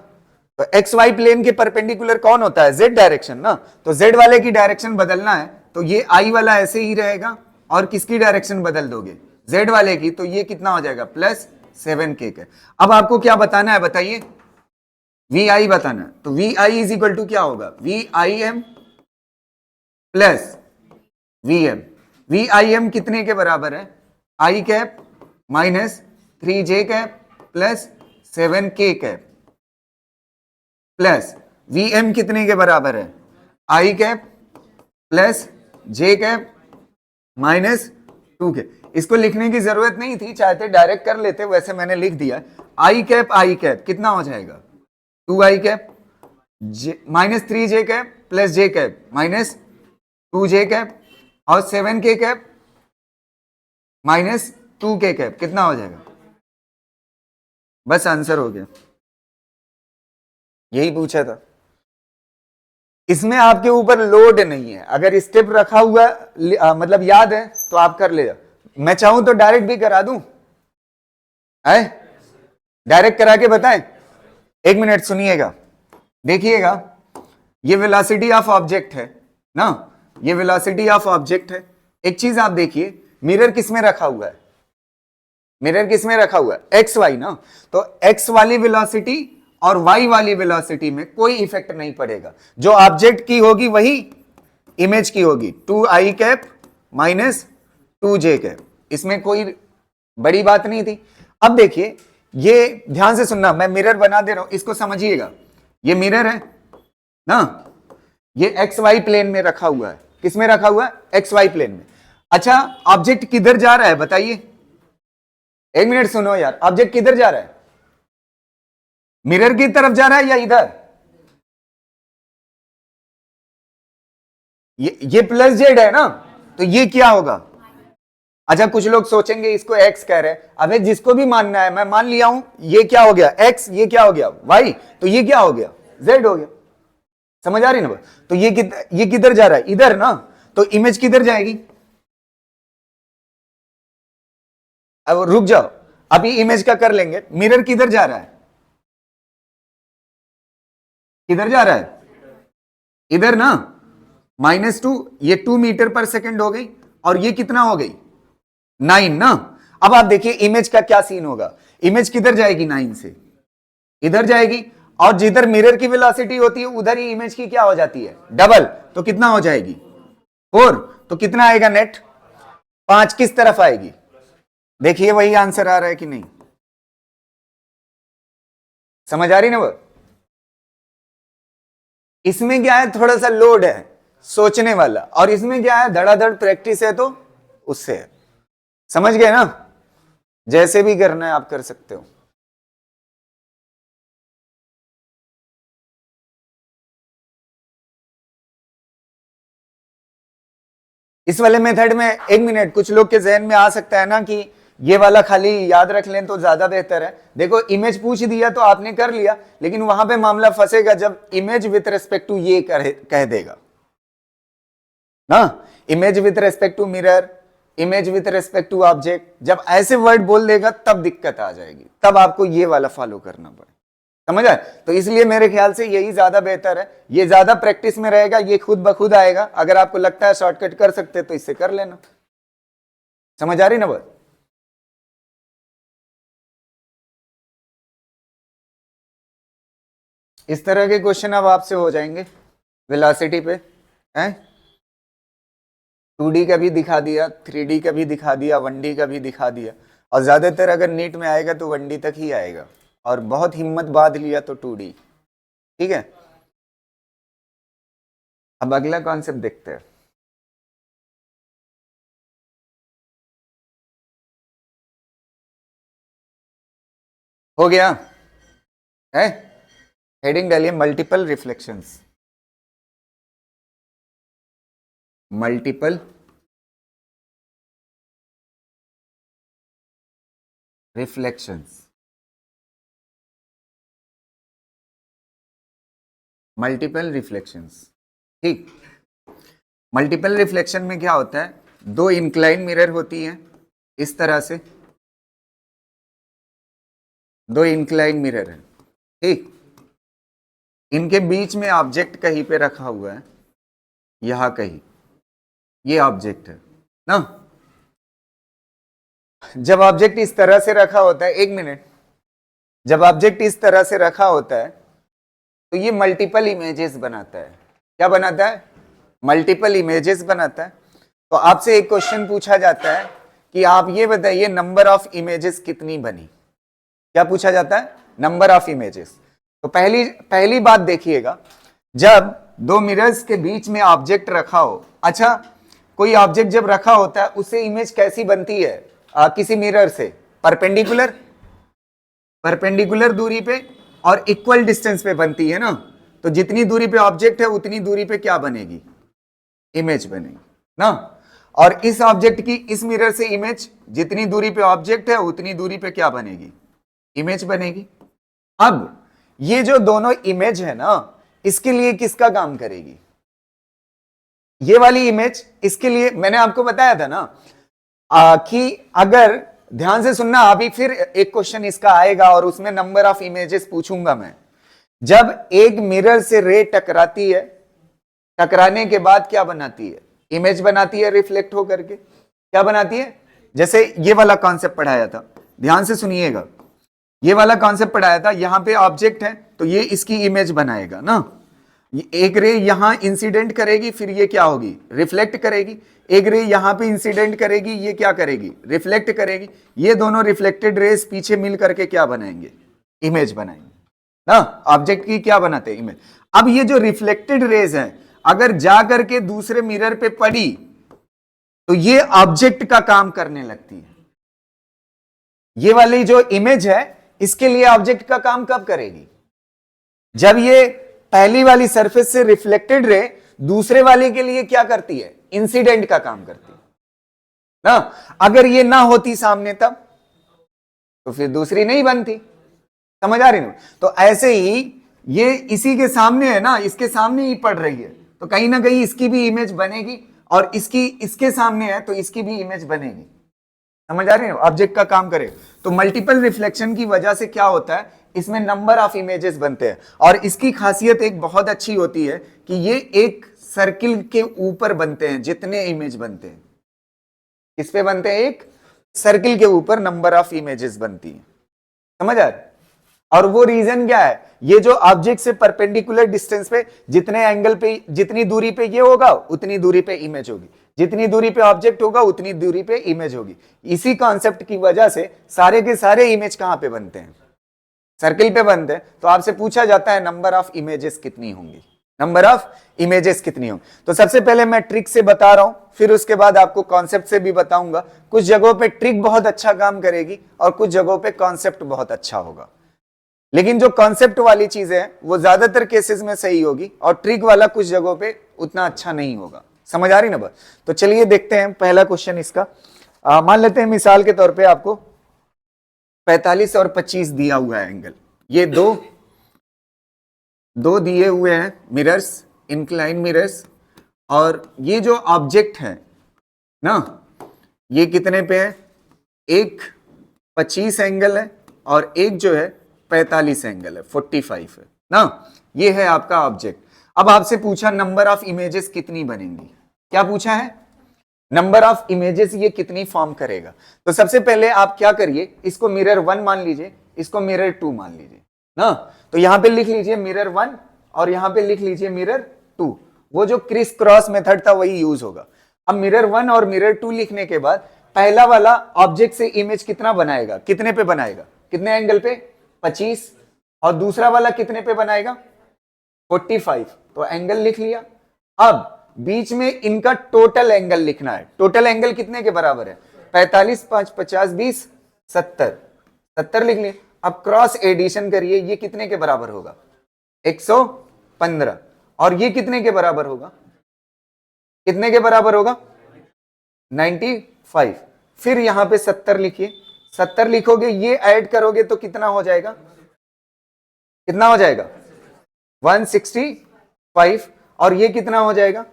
तो एक्स वाई प्लेन के परपेंडिकुलर कौन होता है, जेड डायरेक्शन ना, तो जेड वाले की डायरेक्शन बदलना है, तो ये आई वाला ऐसे ही रहेगा, और किसकी डायरेक्शन बदल दोगे, जेड वाले की, तो ये कितना हो जाएगा, +7k का। अब आपको क्या बताना है बताइए, वी आई बताना है, तो V I is equal to क्या होगा, V I M plus V M. V I M कितने के बराबर है, I cap -3j cap plus 7k cap, plus V M कितने के बराबर है, I cap plus J cap -2k। इसको लिखने की जरूरत नहीं थी, चाहते डायरेक्ट कर लेते, वैसे मैंने लिख दिया। आई कैप कितना हो जाएगा, 2i cap -3j cap plus J cap -2j cap, और 7k कैप -2k कैप, कितना हो जाएगा, बस आंसर हो गया, यही पूछा था। इसमें आपके ऊपर लोड नहीं है, अगर स्टेप रखा हुआ मतलब याद है तो आप कर ले, मैं चाहूं तो डायरेक्ट भी करा दूं, है डायरेक्ट करा के बताएं। 1 मिनट सुनिएगा, देखिएगा, ये वेलोसिटी ऑफ ऑब्जेक्ट है ना, ये वेलोसिटी ऑफ ऑब्जेक्ट है। एक चीज आप देखिए, मिरर किसमें रखा हुआ है, मिरर किसमें रखा हुआ है, एक्स वाई ना, तो एक्स वाली वेलोसिटी और वाई वाली वेलोसिटी में कोई इफेक्ट नहीं पड़ेगा, जो ऑब्जेक्ट की होगी वही इमेज की होगी, 2i कैप -2j कैप, इसमें कोई बड़ी बात नहीं थी। अब देखिए, ये ध्यान से सुनना, मैं मिरर बना दे रहा हूं, इसको समझिएगा, ये मिरर है ना, ये एक्स वाई प्लेन में रखा हुआ है, किसमें रखा हुआ है, एक्स वाई प्लेन में। अच्छा, ऑब्जेक्ट किधर जा रहा है बताइए, 1 मिनट सुनो यार, ऑब्जेक्ट किधर जा रहा है, मिरर की तरफ जा रहा है या इधर, ये प्लस जेड है ना, तो ये क्या होगा। अच्छा, कुछ लोग सोचेंगे इसको एक्स कह रहे हैं, अबे जिसको भी मानना है, मैं मान लिया हूं, ये क्या हो गया एक्स, ये क्या हो गया वाई, तो ये क्या हो गया जेड हो गया, समझ आ रही ना। तो ये किधर जा रहा है, इधर ना, तो इमेज किधर जाएगी, अब रुक जाओ, अभी इमेज का कर लेंगे, मिरर किधर जा रहा है, किधर जा रहा है, इधर ना, -2, ये 2 मीटर पर सेकेंड हो गई, और ये कितना हो गई 9 ना। अब आप देखिए इमेज का क्या सीन होगा, इमेज किधर जाएगी 9 से, इधर जाएगी, और जिधर मिरर की वेलोसिटी होती है उधर ही इमेज की क्या हो जाती है, डबल, तो कितना हो जाएगी 4, तो कितना आएगा नेट 5, किस तरफ आएगी, देखिए वही आंसर आ रहा है कि नहीं, समझ आ रही ना वो। इसमें क्या है, थोड़ा सा लोड है सोचने वाला, और इसमें क्या है, धड़ाधड़ प्रैक्टिस है, तो उससे है, समझ गए ना, जैसे भी करना है आप कर सकते हो। इस वाले मेथड में 1 मिनट, कुछ लोग के जहन में आ सकता है ना कि ये वाला खाली याद रख लें तो ज्यादा बेहतर है। देखो, इमेज पूछ दिया तो आपने कर लिया, लेकिन वहां पे मामला फंसेगा जब इमेज विथ रेस्पेक्ट टू ये कह देगा ना, image with respect to mirror, image with respect to object, जब ऐसे वर्ड बोल देगा तब दिक्कत आ जाएगी, तब आपको ये वाला फॉलो करना पड़े, समझ आए। तो इसलिए मेरे ख्याल से यही ज्यादा बेहतर है, ये ज्यादा प्रैक्टिस में रहेगा, ये खुद ब खुद आएगा, अगर आपको लगता है शॉर्टकट कर सकते तो इससे कर लेना, समझ आ रही ना बात। इस तरह के क्वेश्चन अब आपसे हो जाएंगे वेलोसिटी पे, हैं 2D का भी दिखा दिया, 3D का भी दिखा दिया, 1D का भी दिखा दिया, और ज्यादातर अगर नीट में आएगा तो 1D तक ही आएगा, और बहुत हिम्मत बांध लिया तो 2D। ठीक है, अब अगला कॉन्सेप्ट देखते हैं। हो गया है, हेडिंग डालिए multiple reflections, multiple reflections. Multiple reflections. ठीक, मल्टीपल रिफ्लेक्शन में क्या होता है, दो इंक्लाइन मिरर होती है इस तरह से, दो इंक्लाइन मिरर है। ठीक, इनके बीच में ऑब्जेक्ट कहीं पे रखा हुआ है, यहां कहीं ये ऑब्जेक्ट है ना। जब ऑब्जेक्ट इस तरह से रखा होता है, एक मिनट, जब ऑब्जेक्ट इस तरह से रखा होता है तो ये मल्टीपल इमेजेस बनाता है। क्या बनाता है? मल्टीपल इमेजेस बनाता है। तो आपसे एक क्वेश्चन पूछा जाता है कि आप ये बताइए नंबर ऑफ इमेजेस कितनी बनी। क्या पूछा जाता है? Number of images. तो पहली बात देखिएगा, जब दो मिरर्स के बीच में ऑब्जेक्ट रखा हो, अच्छा कोई ऑब्जेक्ट जब रखा होता है उससे इमेज कैसी बनती है? किसी मिरर से परपेंडिकुलर, परपेंडिकुलर दूरी पे और इक्वल डिस्टेंस पे बनती है ना। तो जितनी दूरी पे ऑब्जेक्ट है उतनी दूरी पे क्या बनेगी? इमेज बनेगी ना। और इस ऑब्जेक्ट की इस मिरर से इमेज, जितनी दूरी पे ऑब्जेक्ट है उतनी दूरी पे क्या बनेगी? इमेज बनेगी। अब ये जो दोनों इमेज है ना, इसके लिए किसका काम करेगी? ये वाली इमेज, इसके लिए मैंने आपको बताया था ना कि अगर ध्यान से सुनना, अभी फिर एक क्वेश्चन इसका आएगा और उसमें नंबर ऑफ इमेजेस पूछूंगा मैं। जब एक मिरर से रे टकराती है, टकराने के बाद क्या बनाती है? इमेज बनाती है, रिफ्लेक्ट होकर के क्या बनाती है? जैसे ये वाला कॉन्सेप्ट पढ़ाया था, ध्यान से सुनिएगा, ये वाला कॉन्सेप्ट पढ़ाया था। यहां पे ऑब्जेक्ट है तो ये इसकी इमेज बनाएगा ना। एक रे यहां इंसिडेंट करेगी, फिर ये क्या होगी? रिफ्लेक्ट करेगी। एक रे यहां पे इंसिडेंट करेगी, ये क्या करेगी? रिफ्लेक्ट करेगी। ये दोनों रिफ्लेक्टेड रेस पीछे मिल करके क्या बनाएंगे? इमेज बनाएंगे ना। ऑब्जेक्ट की क्या बनाते हैं? इमेज। अब ये जो रिफ्लेक्टेड रेज है, अगर जा करके दूसरे मिरर पे पड़ी तो ये ऑब्जेक्ट का काम करने लगती है। ये वाली जो इमेज है, इसके लिए ऑब्जेक्ट का काम कब करेगी? जब ये पहली वाली सरफेस से रिफ्लेक्टेड रे दूसरे वाले के लिए क्या करती है? इंसिडेंट का काम करती है ना। अगर ये ना होती सामने तब तो फिर दूसरी नहीं बनती। समझ आ रही ना? तो ऐसे ही ये इसी के सामने है ना, इसके सामने ही पड़ रही है, तो कहीं ना कहीं इसकी भी इमेज बनेगी, और इसकी इसके सामने है तो इसकी भी इमेज बनेगी। समझ आ रही है? ऑब्जेक्ट का काम करे। तो मल्टीपल रिफ्लेक्शन की वजह से क्या होता है, इसमें नंबर ऑफ इमेजेस बनते हैं। और इसकी खासियत एक बहुत अच्छी होती है कि ये एक सर्किल के ऊपर बनते हैं। जितने इमेज बनते हैं, किस पे बनते हैं? एक सर्किल के ऊपर नंबर ऑफ इमेजेस बनती है। समझ आ रही? और वो रीजन क्या है? ये जो ऑब्जेक्ट से परपेंडिकुलर डिस्टेंस पे जितने एंगल पे, जितनी दूरी पे ये होगा उतनी दूरी पे इमेज होगी, जितनी दूरी पे ऑब्जेक्ट होगा उतनी दूरी पे इमेज होगी। इसी कॉन्सेप्ट की वजह से सारे के सारे इमेज कहां पे बनते हैं? सर्किल पे बनते हैं। तो आपसे पूछा जाता है नंबर ऑफ इमेजेस कितनी होंगी? नंबर ऑफ इमेजेस कितनी होंगी? तो सबसे पहले मैं ट्रिक से बता रहा हूं, फिर उसके बाद आपको कॉन्सेप्ट से भी बताऊंगा। कुछ जगहों पे ट्रिक बहुत अच्छा काम करेगी और कुछ जगहों पे कॉन्सेप्ट बहुत अच्छा होगा। लेकिन जो कॉन्सेप्ट वाली चीजें हैं वो ज्यादातर केसेस में सही होगी, और ट्रिक वाला कुछ जगहों पे उतना अच्छा नहीं होगा। समझ आ रही ना बात? तो चलिए देखते हैं पहला क्वेश्चन इसका। मान लेते हैं मिसाल के तौर पे आपको 45 और 25 दिया हुआ है एंगल। ये दो दिए हुए हैं मिरर्स, इंक्लाइन मिरर्स, और ये जो ऑब्जेक्ट है ना, ये कितने पे है? एक 25 एंगल है और एक जो है 45 एंगल है, 45 है ना। ये है आपका ऑब्जेक्ट। अब आपसे पूछा नंबर ऑफ इमेजेस कितनी बनेंगी। क्या पूछा है? नंबर ऑफ इमेजेस ये कितनी फॉर्म करेगा। तो सबसे पहले आप क्या करिए, इसको मिरर 1 मान लीजिए, इसको मिरर 2 मान लीजिए ना। तो यहां पे लिख लीजिए मिरर 1 और यहां पे लिख लीजिए मिरर 2। वो जो क्रिस क्रॉस मेथड था वही यूज होगा। अब मिरर 1 और मिरर 2 लिखने के बाद पहला वाला ऑब्जेक्ट से इमेज कितना बनाएगा? कितने पे बनाएगा? कितने एंगल पे? 25। और दूसरा वाला कितने पे बनाएगा? 45। तो एंगल लिख लिया। अब बीच में इनका टोटल एंगल लिखना है। टोटल एंगल कितने के बराबर है? 45 5 50 20 70। 70 लिख लिए। अब क्रॉस एडिशन करिए, ये कितने के बराबर होगा? 115। और ये कितने के बराबर होगा? कितने के बराबर होगा? 95। फिर यहां पे 70 लिखिए। 70 लिखोगे, ये ऐड करोगे तो कितना हो जाएगा? कितना हो जाएगा? 165 और ये कितना हो जाएगा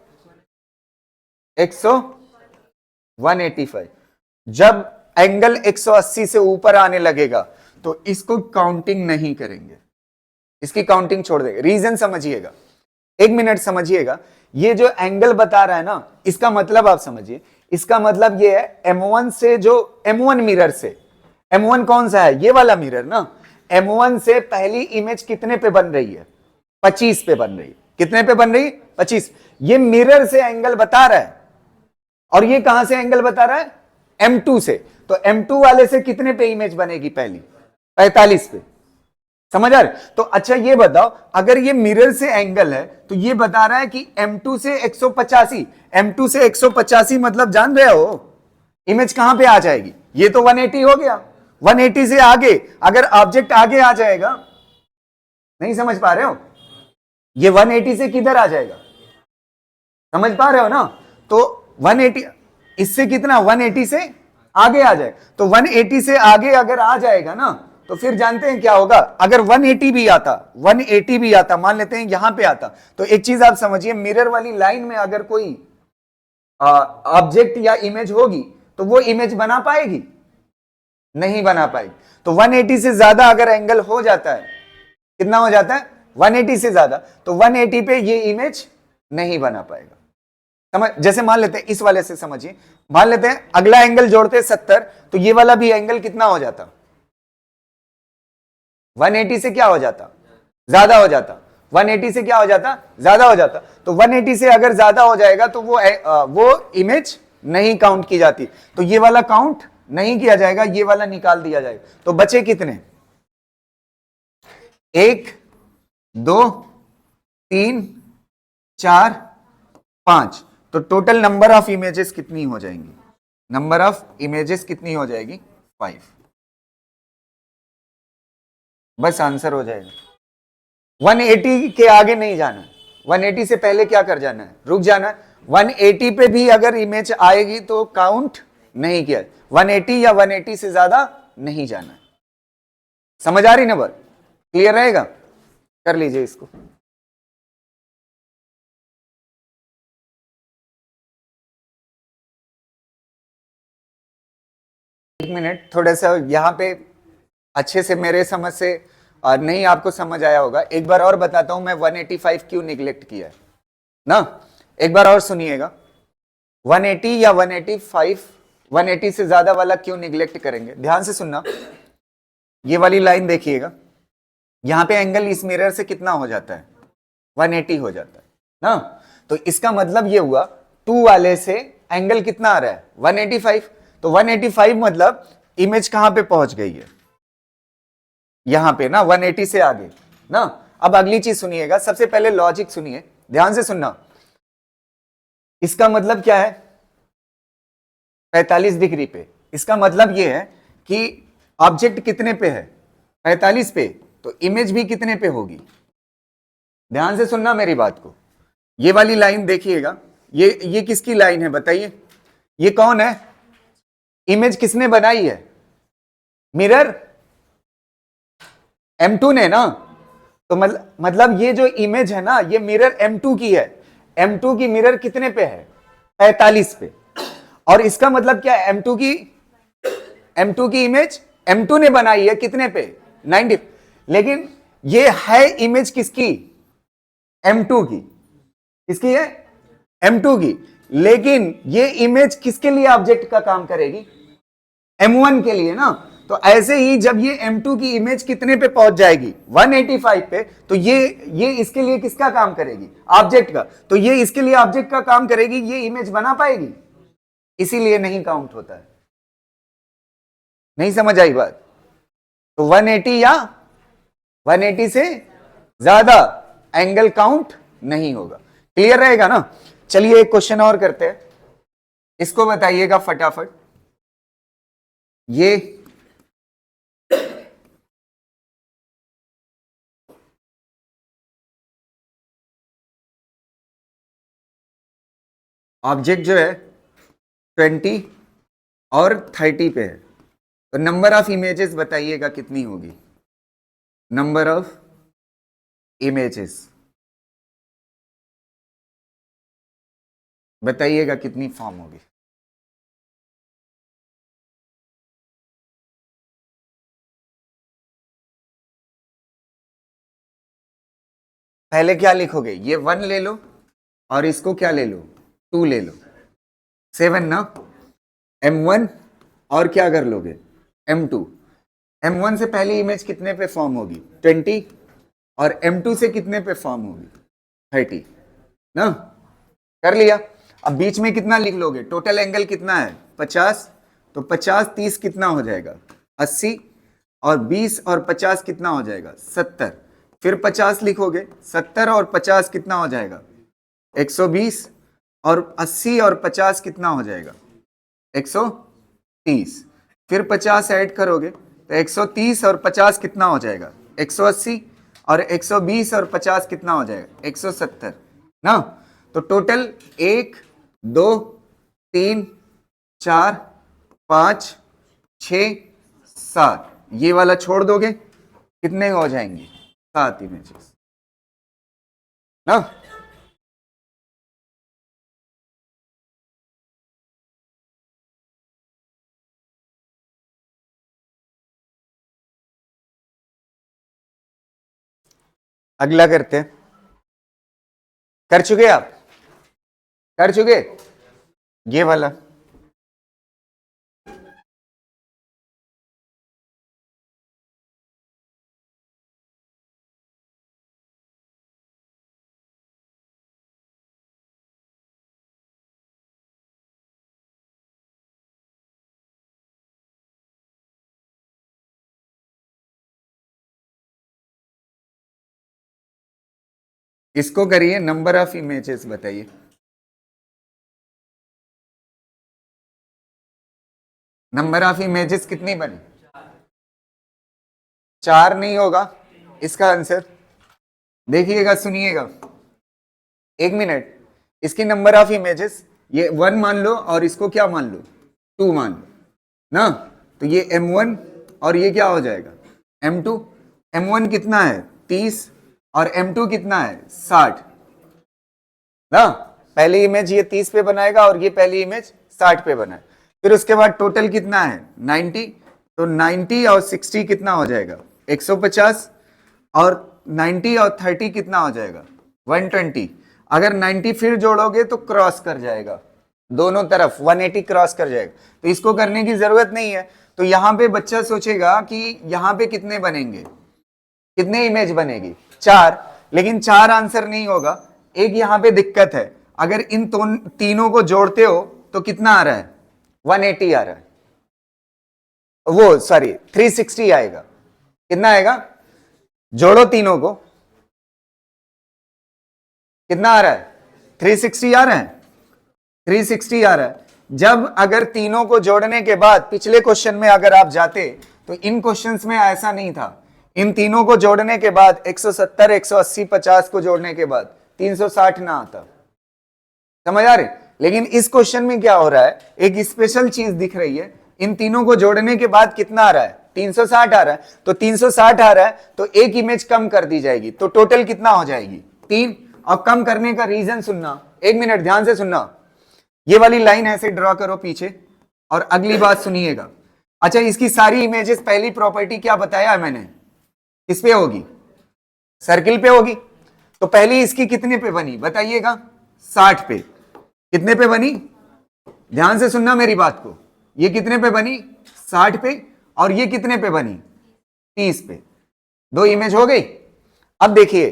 185। जब एंगल 180 से ऊपर आने लगेगा तो इसको काउंटिंग नहीं करेंगे, इसकी काउंटिंग छोड़ देंगे। रीजन समझिएगा, 1 मिनट समझिएगा। ये जो एंगल बता रहा है ना, इसका मतलब आप समझिए, इसका मतलब ये है M1 से, जो M1 मिरर से, M1 कौन सा है, ये वाला मिरर ना, M1 से पहली इमेज कितने पे बन रही है, 25 पे बन रही है। कितने पे बन रही है, 25। ये मिरर से एंगल बता रहा है और ये कहां से एंगल बता रहा है, M2 से। तो M2 वाले से कितने पे इमेज बनेगी, पहली 45 पे। समझ आ रहा है? तो अच्छा ये बताओ, अगर ये मिरर से एंगल है तो ये बता रहा है कि M2 से 185, M2 से 185 मतलब जान रहे हो इमेज कहां पे आ जाएगी, ये तो 180 हो गया। 180 से आगे अगर ऑब्जेक्ट आगे आ जाएगा, नहीं समझ पा रहे हो, ये 180 से किधर आ जाएगा, समझ पा रहे हो ना? तो 180 इससे कितना, 180 से आगे आ जाए। तो 180 से आगे अगर आ जाएगा ना, तो फिर जानते हैं क्या होगा, अगर 180 भी आता, 180 भी आता, मान लेते हैं यहां पे आता, तो एक चीज आप समझिए, मिरर वाली लाइन में अगर कोई ऑब्जेक्ट या इमेज होगी तो वो इमेज बना पाएगी, नहीं बना पाएगी। तो 180 से ज्यादा अगर एंगल हो जाता है, कितना हो जाता है, 180 से ज्यादा, तो 180 पे ये इमेज नहीं बना पाएगा। समझ, जैसे मान लेते हैं इस वाले से समझिए, मान लेते हैं अगला एंगल जोड़ते हैं 70, तो ये वाला भी एंगल कितना हो जाता, 180 से क्या हो जाता, ज्यादा हो जाता। 180 से क्या हो जाता, ज्यादा हो जाता। तो 180 से अगर ज्यादा हो जाएगा तो वो इमेज नहीं काउंट की जाती, तो ये वाला काउंट नहीं किया जाएगा, ये वाला निकाल दिया जाएगा। तो बचे कितने, 1 2 3 4 5। तो टोटल नंबर ऑफ इमेजेस कितनी हो जाएंगी, नंबर ऑफ इमेजेस कितनी हो जाएगी, 5। बस आंसर हो जाएगा। 180 के आगे नहीं जाना, 180 से पहले क्या कर जाना है, रुक जाना है। 180 पे भी अगर इमेज आएगी तो काउंट नहीं किया, 180 या 180 से ज्यादा नहीं जाना है। समझ आ रही ना बात, क्लियर रहेगा, कर लीजिए इसको। एक मिनट, थोड़ा सा यहाँ पे अच्छे से मेरे समझ से नहीं आपको समझ आया होगा, एक बार और बताता हूं मैं 185 क्यों निगलेक्ट किया है ना, एक बार और सुनिएगा। 180 या 185, 180 से ज्यादा वाला क्यों निगलेक्ट करेंगे, ध्यान से सुनना। ये वाली लाइन देखिएगा, यहां पे एंगल इस मिरर से कितना हो जाता है, 180 हो जाता है ना। तो इसका मतलब ये हुआ 2 वाले से एंगल कितना आ रहा है, 185। तो 185 मतलब इमेज कहां पे पहुंच गई है, यहां पे ना, 180 से आगे ना। अब अगली चीज सुनिएगा, सबसे पहले लॉजिक सुनिए, ध्यान से सुनना। इसका मतलब क्या है, 45 डिग्री पे, इसका मतलब यह है कि ऑब्जेक्ट कितने पे है, 45 पे, तो इमेज भी कितने पे होगी। ध्यान से सुनना मेरी बात को, ये वाली लाइन देखिएगा, ये किसकी लाइन है बताइए, ये कौन है, इमेज किसने बनाई है, मिरर M2 ने ना। तो मतलब ये जो इमेज है ना, ये मिरर M2 की है। M2 की मिरर कितने पे है, 45 पे। और इसका मतलब क्या है, M2 की इमेज M2 ने बनाई है कितने पे, 90। लेकिन ये है इमेज किसकी, M2 की, किसकी है, M2 की। लेकिन ये इमेज किसके लिए ऑब्जेक्ट का काम करेगी, M1 के लिए ना। तो ऐसे ही जब ये M2 की इमेज कितने पे पहुंच जाएगी, 185 पे, तो ये इसके लिए किसका काम करेगी, ऑब्जेक्ट का। तो ये इसके लिए ऑब्जेक्ट का काम करेगी, ये इमेज बना पाएगी, इसीलिए नहीं काउंट होता है। नहीं समझ आई बात। तो 180 या 180 से ज्यादा एंगल काउंट नहीं होगा, क्लियर रहेगा ना। चलिए एक क्वेश्चन और करते हैं, इसको बताइएगा फटाफट। ये ऑब्जेक्ट जो है 20 और 30 पे है, तो नंबर ऑफ इमेजेस बताइएगा कितनी होगी, नंबर ऑफ इमेजेस बताइएगा कितनी फॉर्म होगी। पहले क्या लिखोगे, ये 1 ले लो और इसको क्या ले लो, 2 ले लो, 7 ना। M1 और क्या कर लोगे, M2। M1 से पहली इमेज कितने पे फॉर्म होगी, 20, और M2 से कितने पे फॉर्म होगी, 30 ना। कर लिया। अब बीच में कितना लिख लोगे, टोटल एंगल कितना है 50, तो 50 30 कितना हो जाएगा 80, और 20 और 50 कितना हो जाएगा 70। फिर 50 लिखोगे, 70 और 50 कितना हो जाएगा 120, और 80 और 50 कितना हो जाएगा 130। फिर 50 ऐड करोगे तो 130 और 50 कितना हो जाएगा 180, और 120 और 50 कितना हो जाएगा 170 ना। तो टोटल 1 2 3 4 5 6 7, ये वाला छोड़ दोगे कितने हो जाएंगे 7 इमेजेस ना। अगला करते हैं। कर चुके आप, कर चुके ये वाला। इसको करिए, नंबर ऑफ इमेजेस बताइए। नंबर ऑफ इमेजेस कितनी बनी, 4 नहीं होगा इसका आंसर। देखिएगा, सुनिएगा, 1 मिनट। इसकी नंबर ऑफ इमेजेस ये 1 मान लो और इसको क्या मान लो 2 मान लो ना। तो ये M1 और ये क्या हो जाएगा M2। M1 कितना है 30 और M2 कितना है 60 ना। पहली इमेज ये 30 पे बनाएगा और ये पहली इमेज 60 पे बनाए। फिर उसके बाद टोटल कितना है 90, तो 90 और 60 कितना हो जाएगा 150, और 90 और 30 कितना हो जाएगा 120। अगर 90 फिर जोड़ोगे तो क्रॉस कर जाएगा दोनों तरफ, 180 क्रॉस कर जाएगा। तो इसको करने की जरूरत नहीं है। तो यहां पे बच्चा सोचेगा कि यहां पे कितने बनेंगे, कितने इमेज बनेगी 4, लेकिन 4 आंसर नहीं होगा। एक यहां पे दिक्कत है, अगर इन तीनों को जोड़ते हो तो कितना आ रहा है 180 आ रहा है, वो सॉरी 360 आएगा। कितना आएगा, जोड़ो तीनों को, कितना आ रहा है 360 आ रहा है, 360 आ रहा है। जब अगर तीनों को जोड़ने के बाद पिछले क्वेश्चन में अगर आप जाते तो इन क्वेश्चंस में ऐसा नहीं था। इन तीनों को जोड़ने के बाद 170 180 50 को जोड़ने के बाद 360 ना आता। समझ आ रहे। लेकिन इस क्वेश्चन में क्या हो रहा है, एक स्पेशल चीज दिख रही है। इन तीनों को जोड़ने के बाद कितना आ रहा है 360 आ रहा है। तो 360 आ रहा है तो एक इमेज कम कर दी जाएगी, तो टोटल कितना हो जाएगी 3। और कम करने का रीजन सुनना, 1 मिनट ध्यान से सुनना। ये वाली लाइन ऐसे ड्रॉ करो पीछे और अगली बात सुनिएगा। अच्छा, इसकी सारी इमेजेस, पहली प्रॉपर्टी क्या बताया मैंने, किस पे होगी, सर्किल पे होगी। तो पहली इसकी कितने पे बनी बताइएगा 60 पे। कितने पे बनी, ध्यान से सुनना मेरी बात को। ये कितने पे बनी 60 पे, और ये कितने पे बनी 30 पे। 2 इमेज हो गई। अब देखिए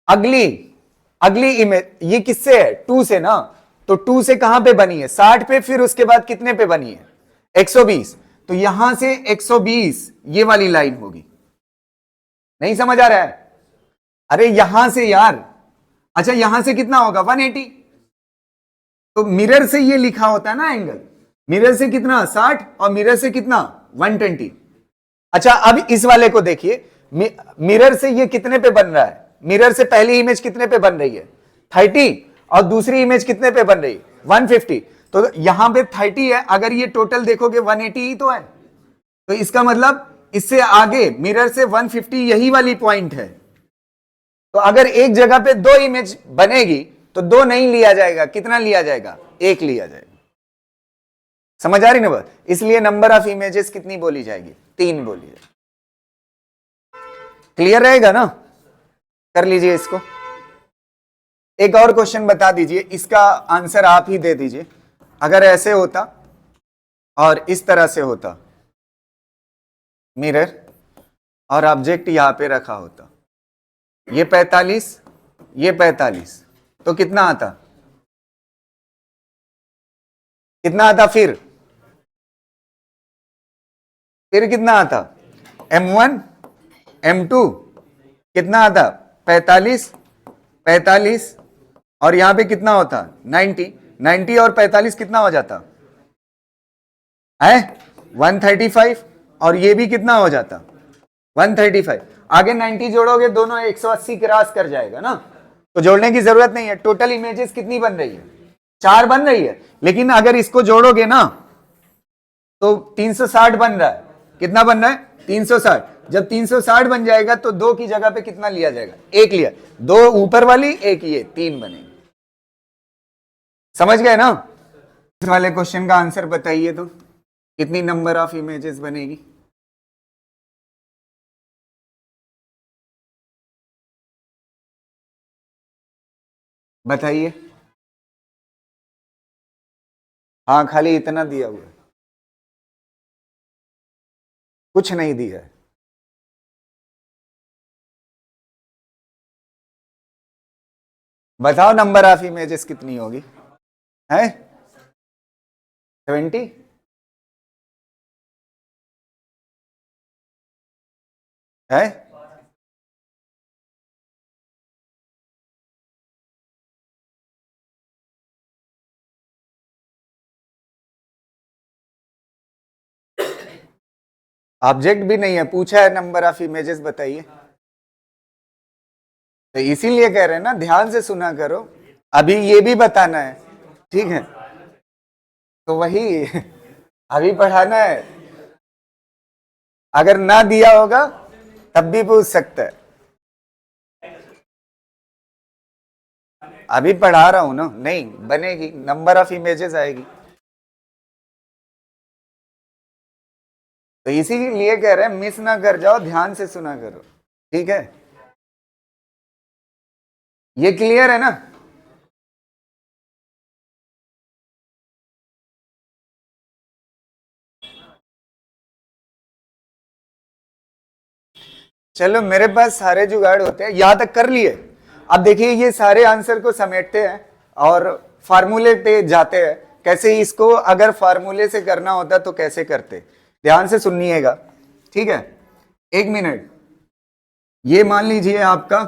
अगली इमेज, ये किससे है 2 से ना। तो 2 से कहां पे बनी है 60 पे, फिर उसके बाद कितने पे बनी है 120। तो यहां से 120 ये वाली लाइन होगी। नहीं समझ आ रहा है, अरे यहां से यार। अच्छा, यहां से कितना होगा 180। तो मिरर से ये लिखा होता है ना एंगल, मिरर से कितना 60 और मिरर से कितना 120। अच्छा, अब इस वाले को देखिए, मिरर से ये कितने पे बन रहा है, मिरर से पहली इमेज कितने पे बन रही है 30, और दूसरी इमेज कितने पे बन रही है 150। तो यहां पे 30 है, अगर ये टोटल देखोगे 180 ही तो है। तो इसका मतलब इससे आगे मिरर से 150 यही वाली पॉइंट है। तो अगर एक जगह पे 2 इमेज बनेगी तो 2 नहीं लिया जाएगा, कितना लिया जाएगा? 1 लिया जाएगा। समझ आ रही ना बात? इसलिए नंबर ऑफ इमेजेस कितनी बोली जाएगी? 3 बोली जाएगी। क्लियर रहेगा ना? कर लीजिए इसको। एक और क्वेश्चन बता दीजिए, इसका आंसर आप ही दे दीजिए। अगर ऐसे होता और इस तरह से होता मिरर और ऑब्जेक्ट यहां पे रखा होता, ये 45, ये 45, तो कितना आता? कितना आता? फिर कितना आता? M1 M2 कितना आता? 45 45 और यहां पे कितना होता? 90 90 और 45 कितना हो जाता है? 135 और ये भी कितना हो जाता? 135। आगे 90 जोड़ोगे दोनों 180 क्रॉस कर जाएगा ना, तो जोड़ने की जरूरत नहीं है। टोटल इमेजेस कितनी बन रही है? 4 बन रही है। लेकिन अगर इसको जोड़ोगे ना तो 360 बन रहा है। कितना बन रहा है? 360। जब 360 बन जाएगा तो 2 की जगह पे कितना लिया जाएगा? 1 लिया। 2 ऊपर वाली, 1 ये, 3 बनेगी। समझ गए ना? इस वाले क्वेश्चन का आंसर बताइए तो कितनी नंबर ऑफ इमेजेस बनेगी? बताइए। हाँ, खाली इतना दिया हुआ है, कुछ नहीं दिया है। बताओ नंबर ऑफ इमेजेस कितनी होगी? है 70? है? ऑब्जेक्ट भी नहीं है, पूछा है नंबर ऑफ इमेजेस बताइए। तो इसीलिए कह रहे हैं ना, ध्यान से सुना करो। अभी ये भी बताना है, ठीक है? तो वही अभी पढ़ाना है। अगर ना दिया होगा तब भी पूछ सकता है। अभी पढ़ा रहा हूं ना, नहीं बनेगी, नंबर ऑफ इमेजेस आएगी। तो इसीलिए कह रहे हैं मिस ना कर जाओ, ध्यान से सुना करो, ठीक है? ये क्लियर है ना? चलो, मेरे पास सारे जुगाड़ होते हैं, यहां तक कर लिए। अब देखिए, ये सारे आंसर को समेटते हैं और फार्मूले पे जाते हैं। कैसे इसको अगर फार्मूले से करना होता तो कैसे करते? ध्यान से सुनिएगा, ठीक है? 1 मिनट। ये मान लीजिए आपका,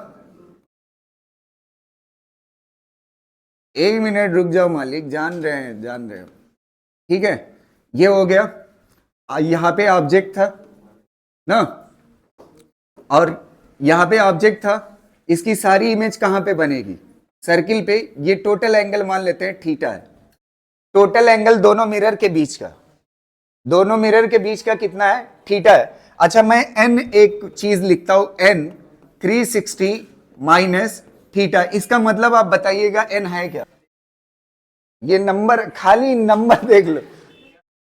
1 मिनट रुक जाओ मालिक, जान रहे हैं, जान रहे हो, ठीक है? ये हो गया। यहां पे ऑब्जेक्ट था ना, और यहां पे ऑब्जेक्ट था। इसकी सारी इमेज कहां पे बनेगी? सर्किल पे। ये टोटल एंगल मान लेते हैं थीटा है। टोटल एंगल दोनों मिरर के बीच का, दोनों मिरर के बीच का कितना है? थीटा है। अच्छा, मैं एन एक चीज लिखता हूं, एन 360 माइनस थीटा। इसका मतलब आप बताइएगा एन है क्या? ये नंबर, खाली नंबर देख लो।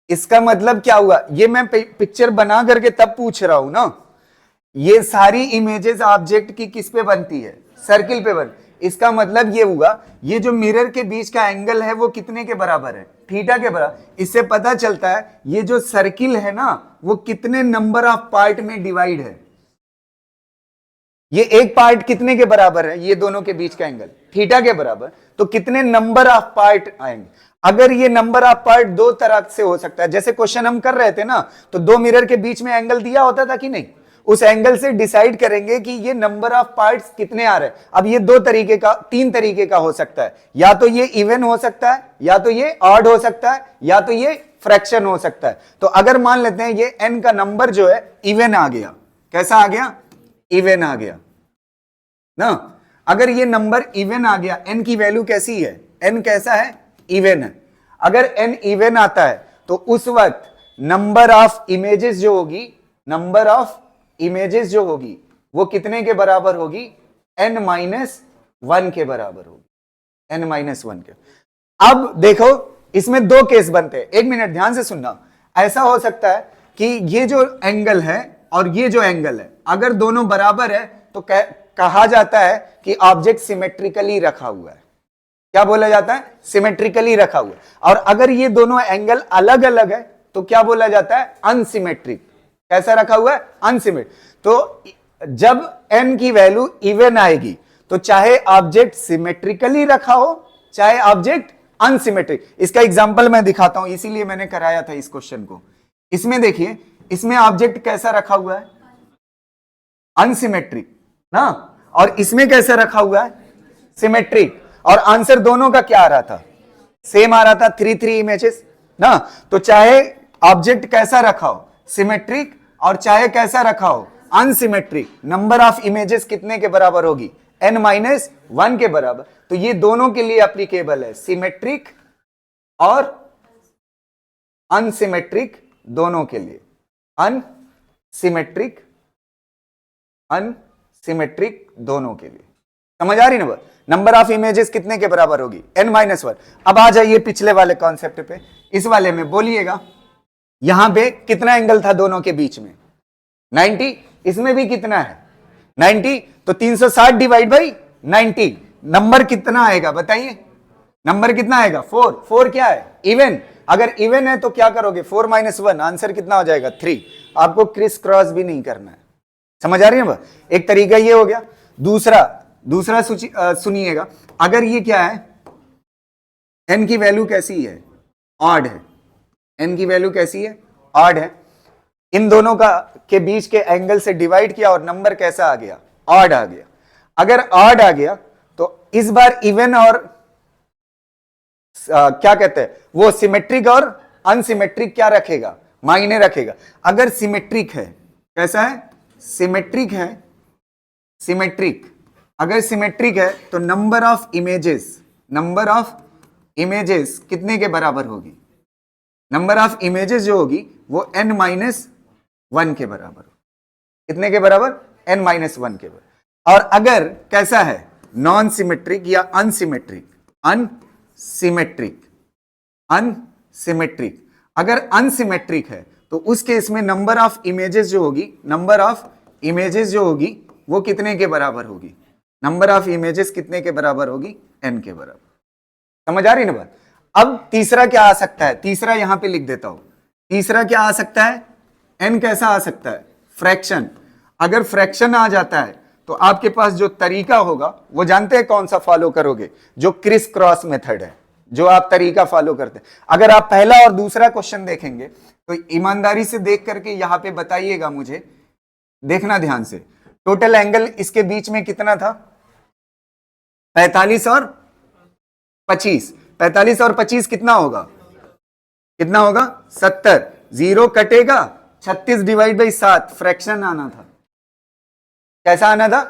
इसका मतलब क्या हुआ? ये मैं पिक्चर बना करके तब पूछ रहा हूं ना। ये सारी इमेजेस ऑब्जेक्ट की किस पे बनती है? सर्किल पे बन। इसका मतलब ये हुआ, ये जो मिरर के बीच का एंगल है वो कितने के बराबर है? थीटा के बराबर। इससे पता चलता है ये जो सर्किल है ना, वो कितने नंबर ऑफ पार्ट में डिवाइड है। ये एक पार्ट कितने के बराबर है? ये दोनों के बीच का एंगल थीटा के बराबर। तो कितने नंबर ऑफ पार्ट आएंगे? अगर ये नंबर ऑफ पार्ट 2 तरह से हो सकता है। जैसे क्वेश्चन हम कर रहे थे ना, तो 2 मिरर के बीच में एंगल दिया होता था कि नहीं? उस एंगल से डिसाइड करेंगे कि ये नंबर ऑफ पार्ट्स कितने आ रहे हैं। अब ये 2 तरीके का, 3 तरीके का हो सकता है। या तो ये इवन हो सकता है, या तो ये ऑड हो सकता है, या तो ये फ्रैक्शन हो सकता है। तो अगर मान लेते हैं ये n का नंबर जो है इवन आ गया। कैसा आ गया? इवन आ गया ना। अगर ये नंबर इवन आ गया, n की वैल्यू कैसी है? n कैसा है? इवन है। अगर n इवन आता है तो उस वक्त नंबर ऑफ इमेजेस जो होगी, नंबर ऑफ इमेजेस जो होगी वो कितने के बराबर होगी? n-1 के बराबर होगी। n-1 के। अब देखो इसमें दो केस बनते हैं, एक मिनट ध्यान से सुनना। ऐसा हो सकता है कि ये जो एंगल है और ये जो एंगल है, अगर दोनों बराबर है तो कहा जाता है कि ऑब्जेक्ट सिमेट्रिकली रखा हुआ है। क्या बोला जाता है? सिमेट्रिकली रखा हुआ है। और अगर ये दोनों एंगल अलग अलग है तो क्या बोला जाता है? अनसिमेट्रिक। कैसा रखा हुआ है? अनसिमेट्रिक। तो जब n की वैल्यू इवन आएगी तो चाहे ऑब्जेक्ट सिमेट्रिकली रखा हो चाहे ऑब्जेक्ट अनसिमेट्रिक। इसका एग्जांपल मैं दिखाता हूं, इसीलिए मैंने कराया था इस क्वेश्चन को। इसमें देखिए, इसमें ऑब्जेक्ट कैसा रखा हुआ है? अनसिमेट्रिक ना। और इसमें कैसा रखा हुआ है? सिमेट्रिक। और आंसर दोनों का क्या आ रहा था? सेम आ रहा था, 3 इमेजेस ना। तो चाहे ऑब्जेक्ट कैसा रखा हो, सिमेट्रिक, और चाहे कैसा रखा हो, अनसिमेट्रिक, नंबर ऑफ इमेजेस कितने के बराबर होगी? n-1 के बराबर। तो ये दोनों के लिए एप्लीकेबल है, सिमेट्रिक और अनसिमेट्रिक दोनों के लिए। अनसिमेट्रिक दोनों के लिए। समझ आ रही ना? नंबर ऑफ इमेजेस कितने के बराबर होगी? n-1। अब आ जाइए पिछले वाले कॉन्सेप्ट पे। इस वाले में बोलिएगा, यहां पे कितना एंगल था दोनों के बीच में? 90। इसमें भी कितना है? 90। तो 360 डिवाइड बाई 90, नंबर कितना आएगा बताइए? नंबर कितना आएगा? 4। 4 क्या है? इवन। अगर इवन है तो क्या करोगे? 4 - 1, आंसर कितना हो जाएगा? 3। आपको क्रिस क्रॉस भी नहीं करना है। समझ आ रही है? एक तरीका ये हो गया। दूसरा सुनिएगा, अगर ये क्या है, n की वैल्यू कैसी है? ऑड है। n की वैल्यू कैसी है? ऑड है। इन दोनों का के बीच के एंगल से डिवाइड किया और नंबर कैसा आ गया? ऑड आ गया। अगर ऑड आ गया तो इस बार इवन और क्या कहते हैं वो, सिमेट्रिक और अनसिमेट्रिक क्या रखेगा? मायने रखेगा। अगर सिमेट्रिक है, कैसा है? सिमेट्रिक है। सिमेट्रिक, अगर सिमेट्रिक है तो नंबर ऑफ इमेजेस कितने के बराबर होगी? नंबर ऑफ इमेजेस जो होगी वो n-1 के बराबर। कितने के बराबर? n-1 के बराबर। और अगर कैसा है? नॉन सिमेट्रिक या अनसिमेट्रिक, अगर अनसिमेट्रिक है तो उस केस में नंबर ऑफ इमेजेस जो होगी वो कितने के बराबर होगी? नंबर ऑफ इमेजेस कितने के बराबर होगी? n के बराबर। समझ आ रही ना बात? अब तीसरा क्या आ सकता है? तीसरा यहां पे लिख देता हूं। तीसरा क्या आ सकता है? n कैसा आ सकता है? फ्रैक्शन। अगर फ्रैक्शन आ जाता है तो आपके पास जो तरीका होगा वो जानते हैं कौन सा फॉलो करोगे? जो क्रिस क्रॉस मेथड है, जो आप तरीका फॉलो करते हैं। अगर आप पहला और दूसरा क्वेश्चन देखेंगे तो ईमानदारी से देख करके यहां पे बताइएगा, मुझे देखना ध्यान से। टोटल एंगल इसके बीच में कितना था? 45 और 25। 45 और 25 कितना होगा? 70। 0 कटेगा, 36 डिवाइड बाई 7। फ्रैक्शन आना था। कैसा आना था?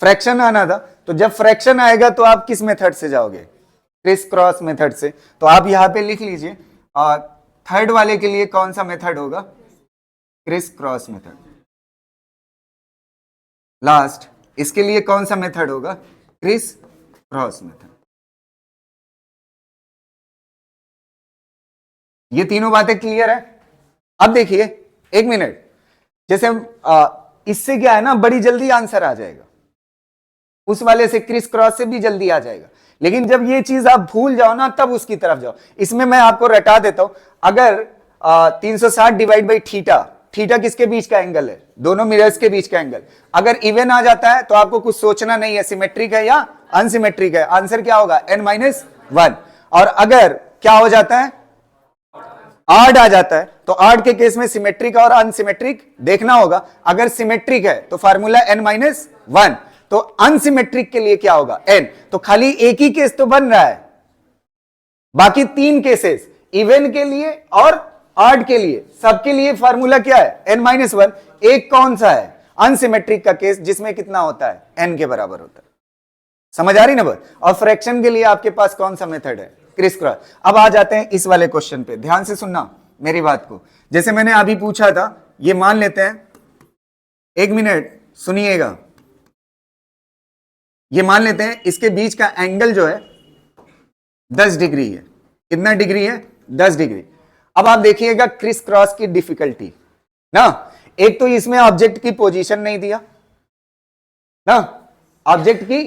फ्रैक्शन आना था। तो जब फ्रैक्शन आएगा तो आप किस मेथड से जाओगे? क्रिस क्रॉस मेथड से। तो आप यहां पे लिख लीजिए, और थर्ड वाले के लिए कौन सा मेथड होगा? Criss cross method. लास्ट इसके लिए कौन सा मेथड होगा? Criss cross method. ये तीनों बातें क्लियर है? अब देखिए, एक मिनट, जैसे इससे क्या है ना, बड़ी जल्दी आंसर आ जाएगा। उस वाले से, क्रिस क्रॉस से भी जल्दी आ जाएगा। लेकिन जब ये चीज आप भूल जाओ ना, तब उसकी तरफ जाओ। इसमें मैं आपको रटा देता हूं। अगर 360 डिवाइड बाई थीटा, थीटा किसके बीच का एंगल है? दोनों मिरर्स के बीच का एंगल। अगर इवन आ जाता है तो आपको कुछ सोचना नहीं है, सिमेट्रिक है या अनसिमेट्रिक है। आंसर क्या होगा? n-1। और अगर क्या हो जाता है? ऑड आ जाता है, तो ऑड के केस में सिमेट्रिक और अनसिमेट्रिक देखना होगा। अगर सिमेट्रिक है तो फार्मूला n-1, तो अनसिमेट्रिक के लिए क्या होगा? n। तो खाली एक ही केस तो बन रहा है, बाकी 3 केसेस, इवन के लिए और ऑड के लिए, सबके लिए फार्मूला क्या है? n-1। एक कौन सा है? अनसिमेट्रिक का केस, जिसमें कितना होता है? n के बराबर होता है। समझ आ रही ना बात? और फ्रैक्शन के लिए आपके पास कौन सा मेथड है? Criss cross. अब आ जाते हैं इस वाले क्वेश्चन पे, ध्यान से सुनना मेरी बात को। जैसे मैंने अभी पूछा था, ये मान लेते हैं, एक मिनट सुनिएगा, ये मान लेते हैं इसके बीच का एंगल जो है 10 डिग्री है। कितना डिग्री है? 10 डिग्री। अब आप देखिएगा क्रिस क्रॉस की डिफिकल्टी ना, एक तो इसमें ऑब्जेक्ट की पोजीशन नहीं दिया ना, ऑब्जेक्ट की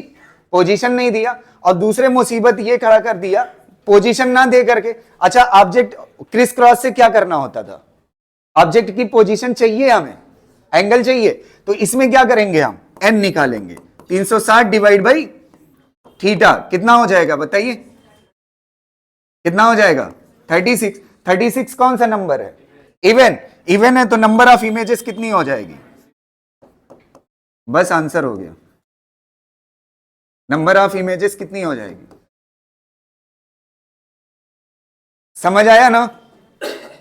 पोजीशन नहीं दिया, और दूसरे मुसीबत ये खड़ा कर दिया पोजीशन ना दे करके। अच्छा, ऑब्जेक्ट क्रिस क्रॉस से क्या करना होता था? ऑब्जेक्ट की पोजीशन चाहिए, हमें एंगल चाहिए, तो इसमें क्या करेंगे? हम एन निकालेंगे। 360 डिवाइड बाई थीटा कितना हो जाएगा बताइए? कितना हो जाएगा? 36। 36 कौन सा नंबर है? इवन। इवन है तो नंबर ऑफ इमेजेस कितनी हो जाएगी? बस आंसर हो गया। नंबर ऑफ इमेजेस कितनी हो जाएगी? समझ आया ना?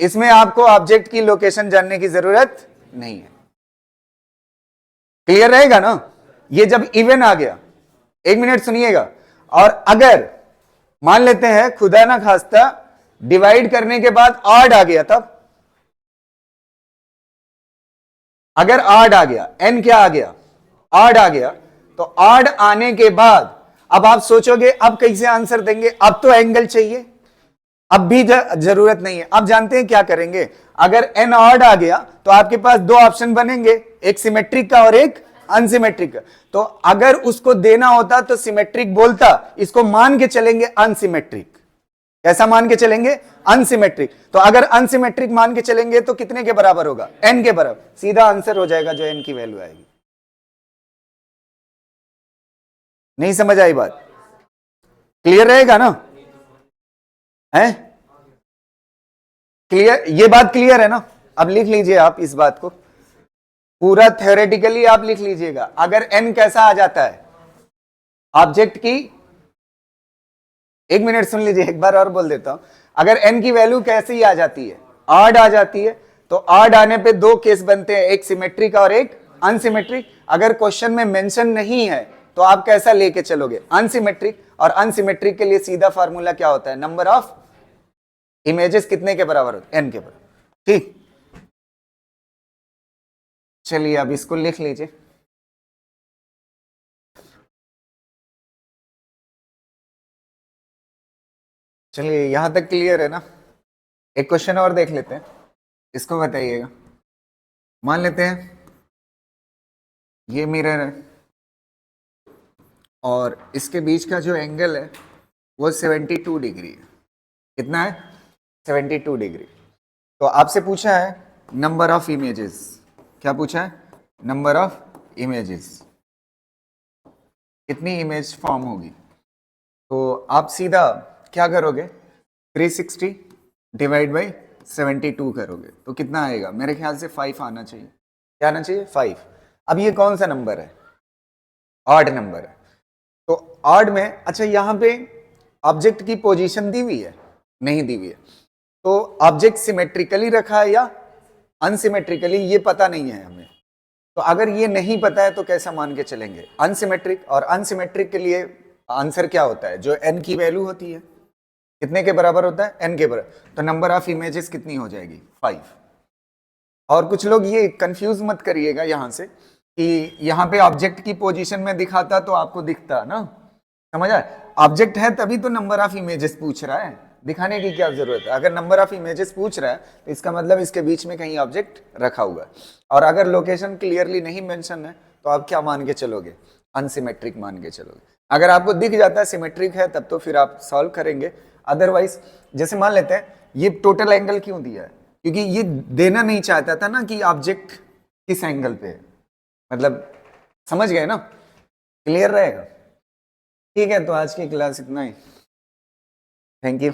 इसमें आपको ऑब्जेक्ट की लोकेशन जानने की जरूरत नहीं है। क्लियर रहेगा ना? ये जब इवन आ गया, एक मिनट सुनिएगा, और अगर मान लेते हैं खुदा ना खास्ता डिवाइड करने के बाद ऑड आ गया, तब अगर ऑड आ गया, एन क्या आ गया? ऑड आ गया, तो ऑड आने के बाद अब आप सोचोगे अब कैसे आंसर देंगे? अब तो एंगल चाहिए, अब भी जरूरत नहीं है। अब जानते हैं क्या करेंगे? अगर एन ऑड आ गया तो आपके पास दो ऑप्शन बनेंगे, एक सिमेट्रिक का और एक अनसिमेट्रिक का। तो अगर उसको देना होता तो सिमेट्रिक बोलता, इसको मान के चलेंगे अनसिमेट्रिक। कैसा मान के चलेंगे? अनसिमेट्रिक। तो अगर अनसिमेट्रिक मान के चलेंगे तो कितने के बराबर होगा? एन के बराबर। सीधा आंसर हो जाएगा जो एन की वैल्यू आएगी। नहीं समझ आई बात? क्लियर रहेगा ना? है क्लियर? ये बात क्लियर है ना? अब लिख लीजिए आप इस बात को, पूरा थ्योरेटिकली आप लिख लीजिएगा। अगर एन कैसा आ जाता है ऑब्जेक्ट की, एक मिनट सुन लीजिए, एक बार और बोल देता हूं। अगर एन की वैल्यू कैसी आ जाती है? ऑड आ जाती है, तो ऑड आने पे दो केस बनते हैं, एक सिमेट्रिक और एक अनसिमेट्रिक। अगर क्वेश्चन में मेंशन नहीं है तो आप कैसा लेके चलोगे? अनसिमेट्रिक। और अनसिमेट्रिक के लिए सीधा फार्मूला क्या होता है? नंबर ऑफ इमेजेस कितने के बराबर होते? एन के बराबर। ठीक, चलिए अब इसको लिख लीजिए। चलिए यहां तक क्लियर है ना? एक क्वेश्चन और देख लेते हैं, इसको बताइएगा। मान लेते हैं ये मिरर है और इसके बीच का जो एंगल है वो 72 डिग्री है। कितना है? 72 डिग्री। तो आपसे पूछा है नंबर ऑफ इमेजेस। क्या पूछा है? नंबर ऑफ इमेजेस, कितनी इमेज फॉर्म होगी? तो आप सीधा क्या करोगे? 360 डिवाइड बाई 72 करोगे तो कितना आएगा? मेरे ख्याल से 5 आना चाहिए। क्या आना चाहिए? 5। अब ये कौन सा नंबर है? ऑड नंबर है। तो ऑड में, अच्छा यहां पे ऑब्जेक्ट की पोजीशन दी हुई है? नहीं दी हुई है। तो ऑब्जेक्ट सिमेट्रिकली रखा है या अनसिमेट्रिकली, ये पता नहीं है हमें। तो अगर ये नहीं पता है तो कैसा मान के चलेंगे? अनसिमेट्रिक। और अनसिमेट्रिक के लिए आंसर क्या होता है? जो एन की वैल्यू होती है कितने के बराबर होता है? एन के बराबर। तो नंबर ऑफ इमेजेस कितनी हो जाएगी? 5। और कुछ लोग ये कंफ्यूज मत करिएगा यहां से कि यहां पे ऑब्जेक्ट की पोजीशन में दिखाता तो आपको दिखता ना। समझ आए? ऑब्जेक्ट है तभी तो नंबर ऑफ इमेजेस पूछ रहा है, दिखाने की क्या जरूरत है? अगर नंबर ऑफ इमेजेस पूछ रहा है तो इसका मतलब इसके बीच में कहीं ऑब्जेक्ट रखा हुआ है। और अगर लोकेशन क्लियरली नहीं मेंशन है तो आप क्या मान के चलोगे? अनसिमेट्रिक मान के चलोगे। अगर आपको दिख जाता है सिमेट्रिक है तब तो फिर आप सॉल्व करेंगे। अदरवाइज जैसे मान लेते हैं ये टोटल एंगल क्यों दिया है? क्योंकि ये देना नहीं चाहता था ना कि ऑब्जेक्ट किस एंगल पे है। मतलब समझ गए ना? क्लियर रहेगा? ठीक है, तो आज की क्लास इतना ही। Thank you.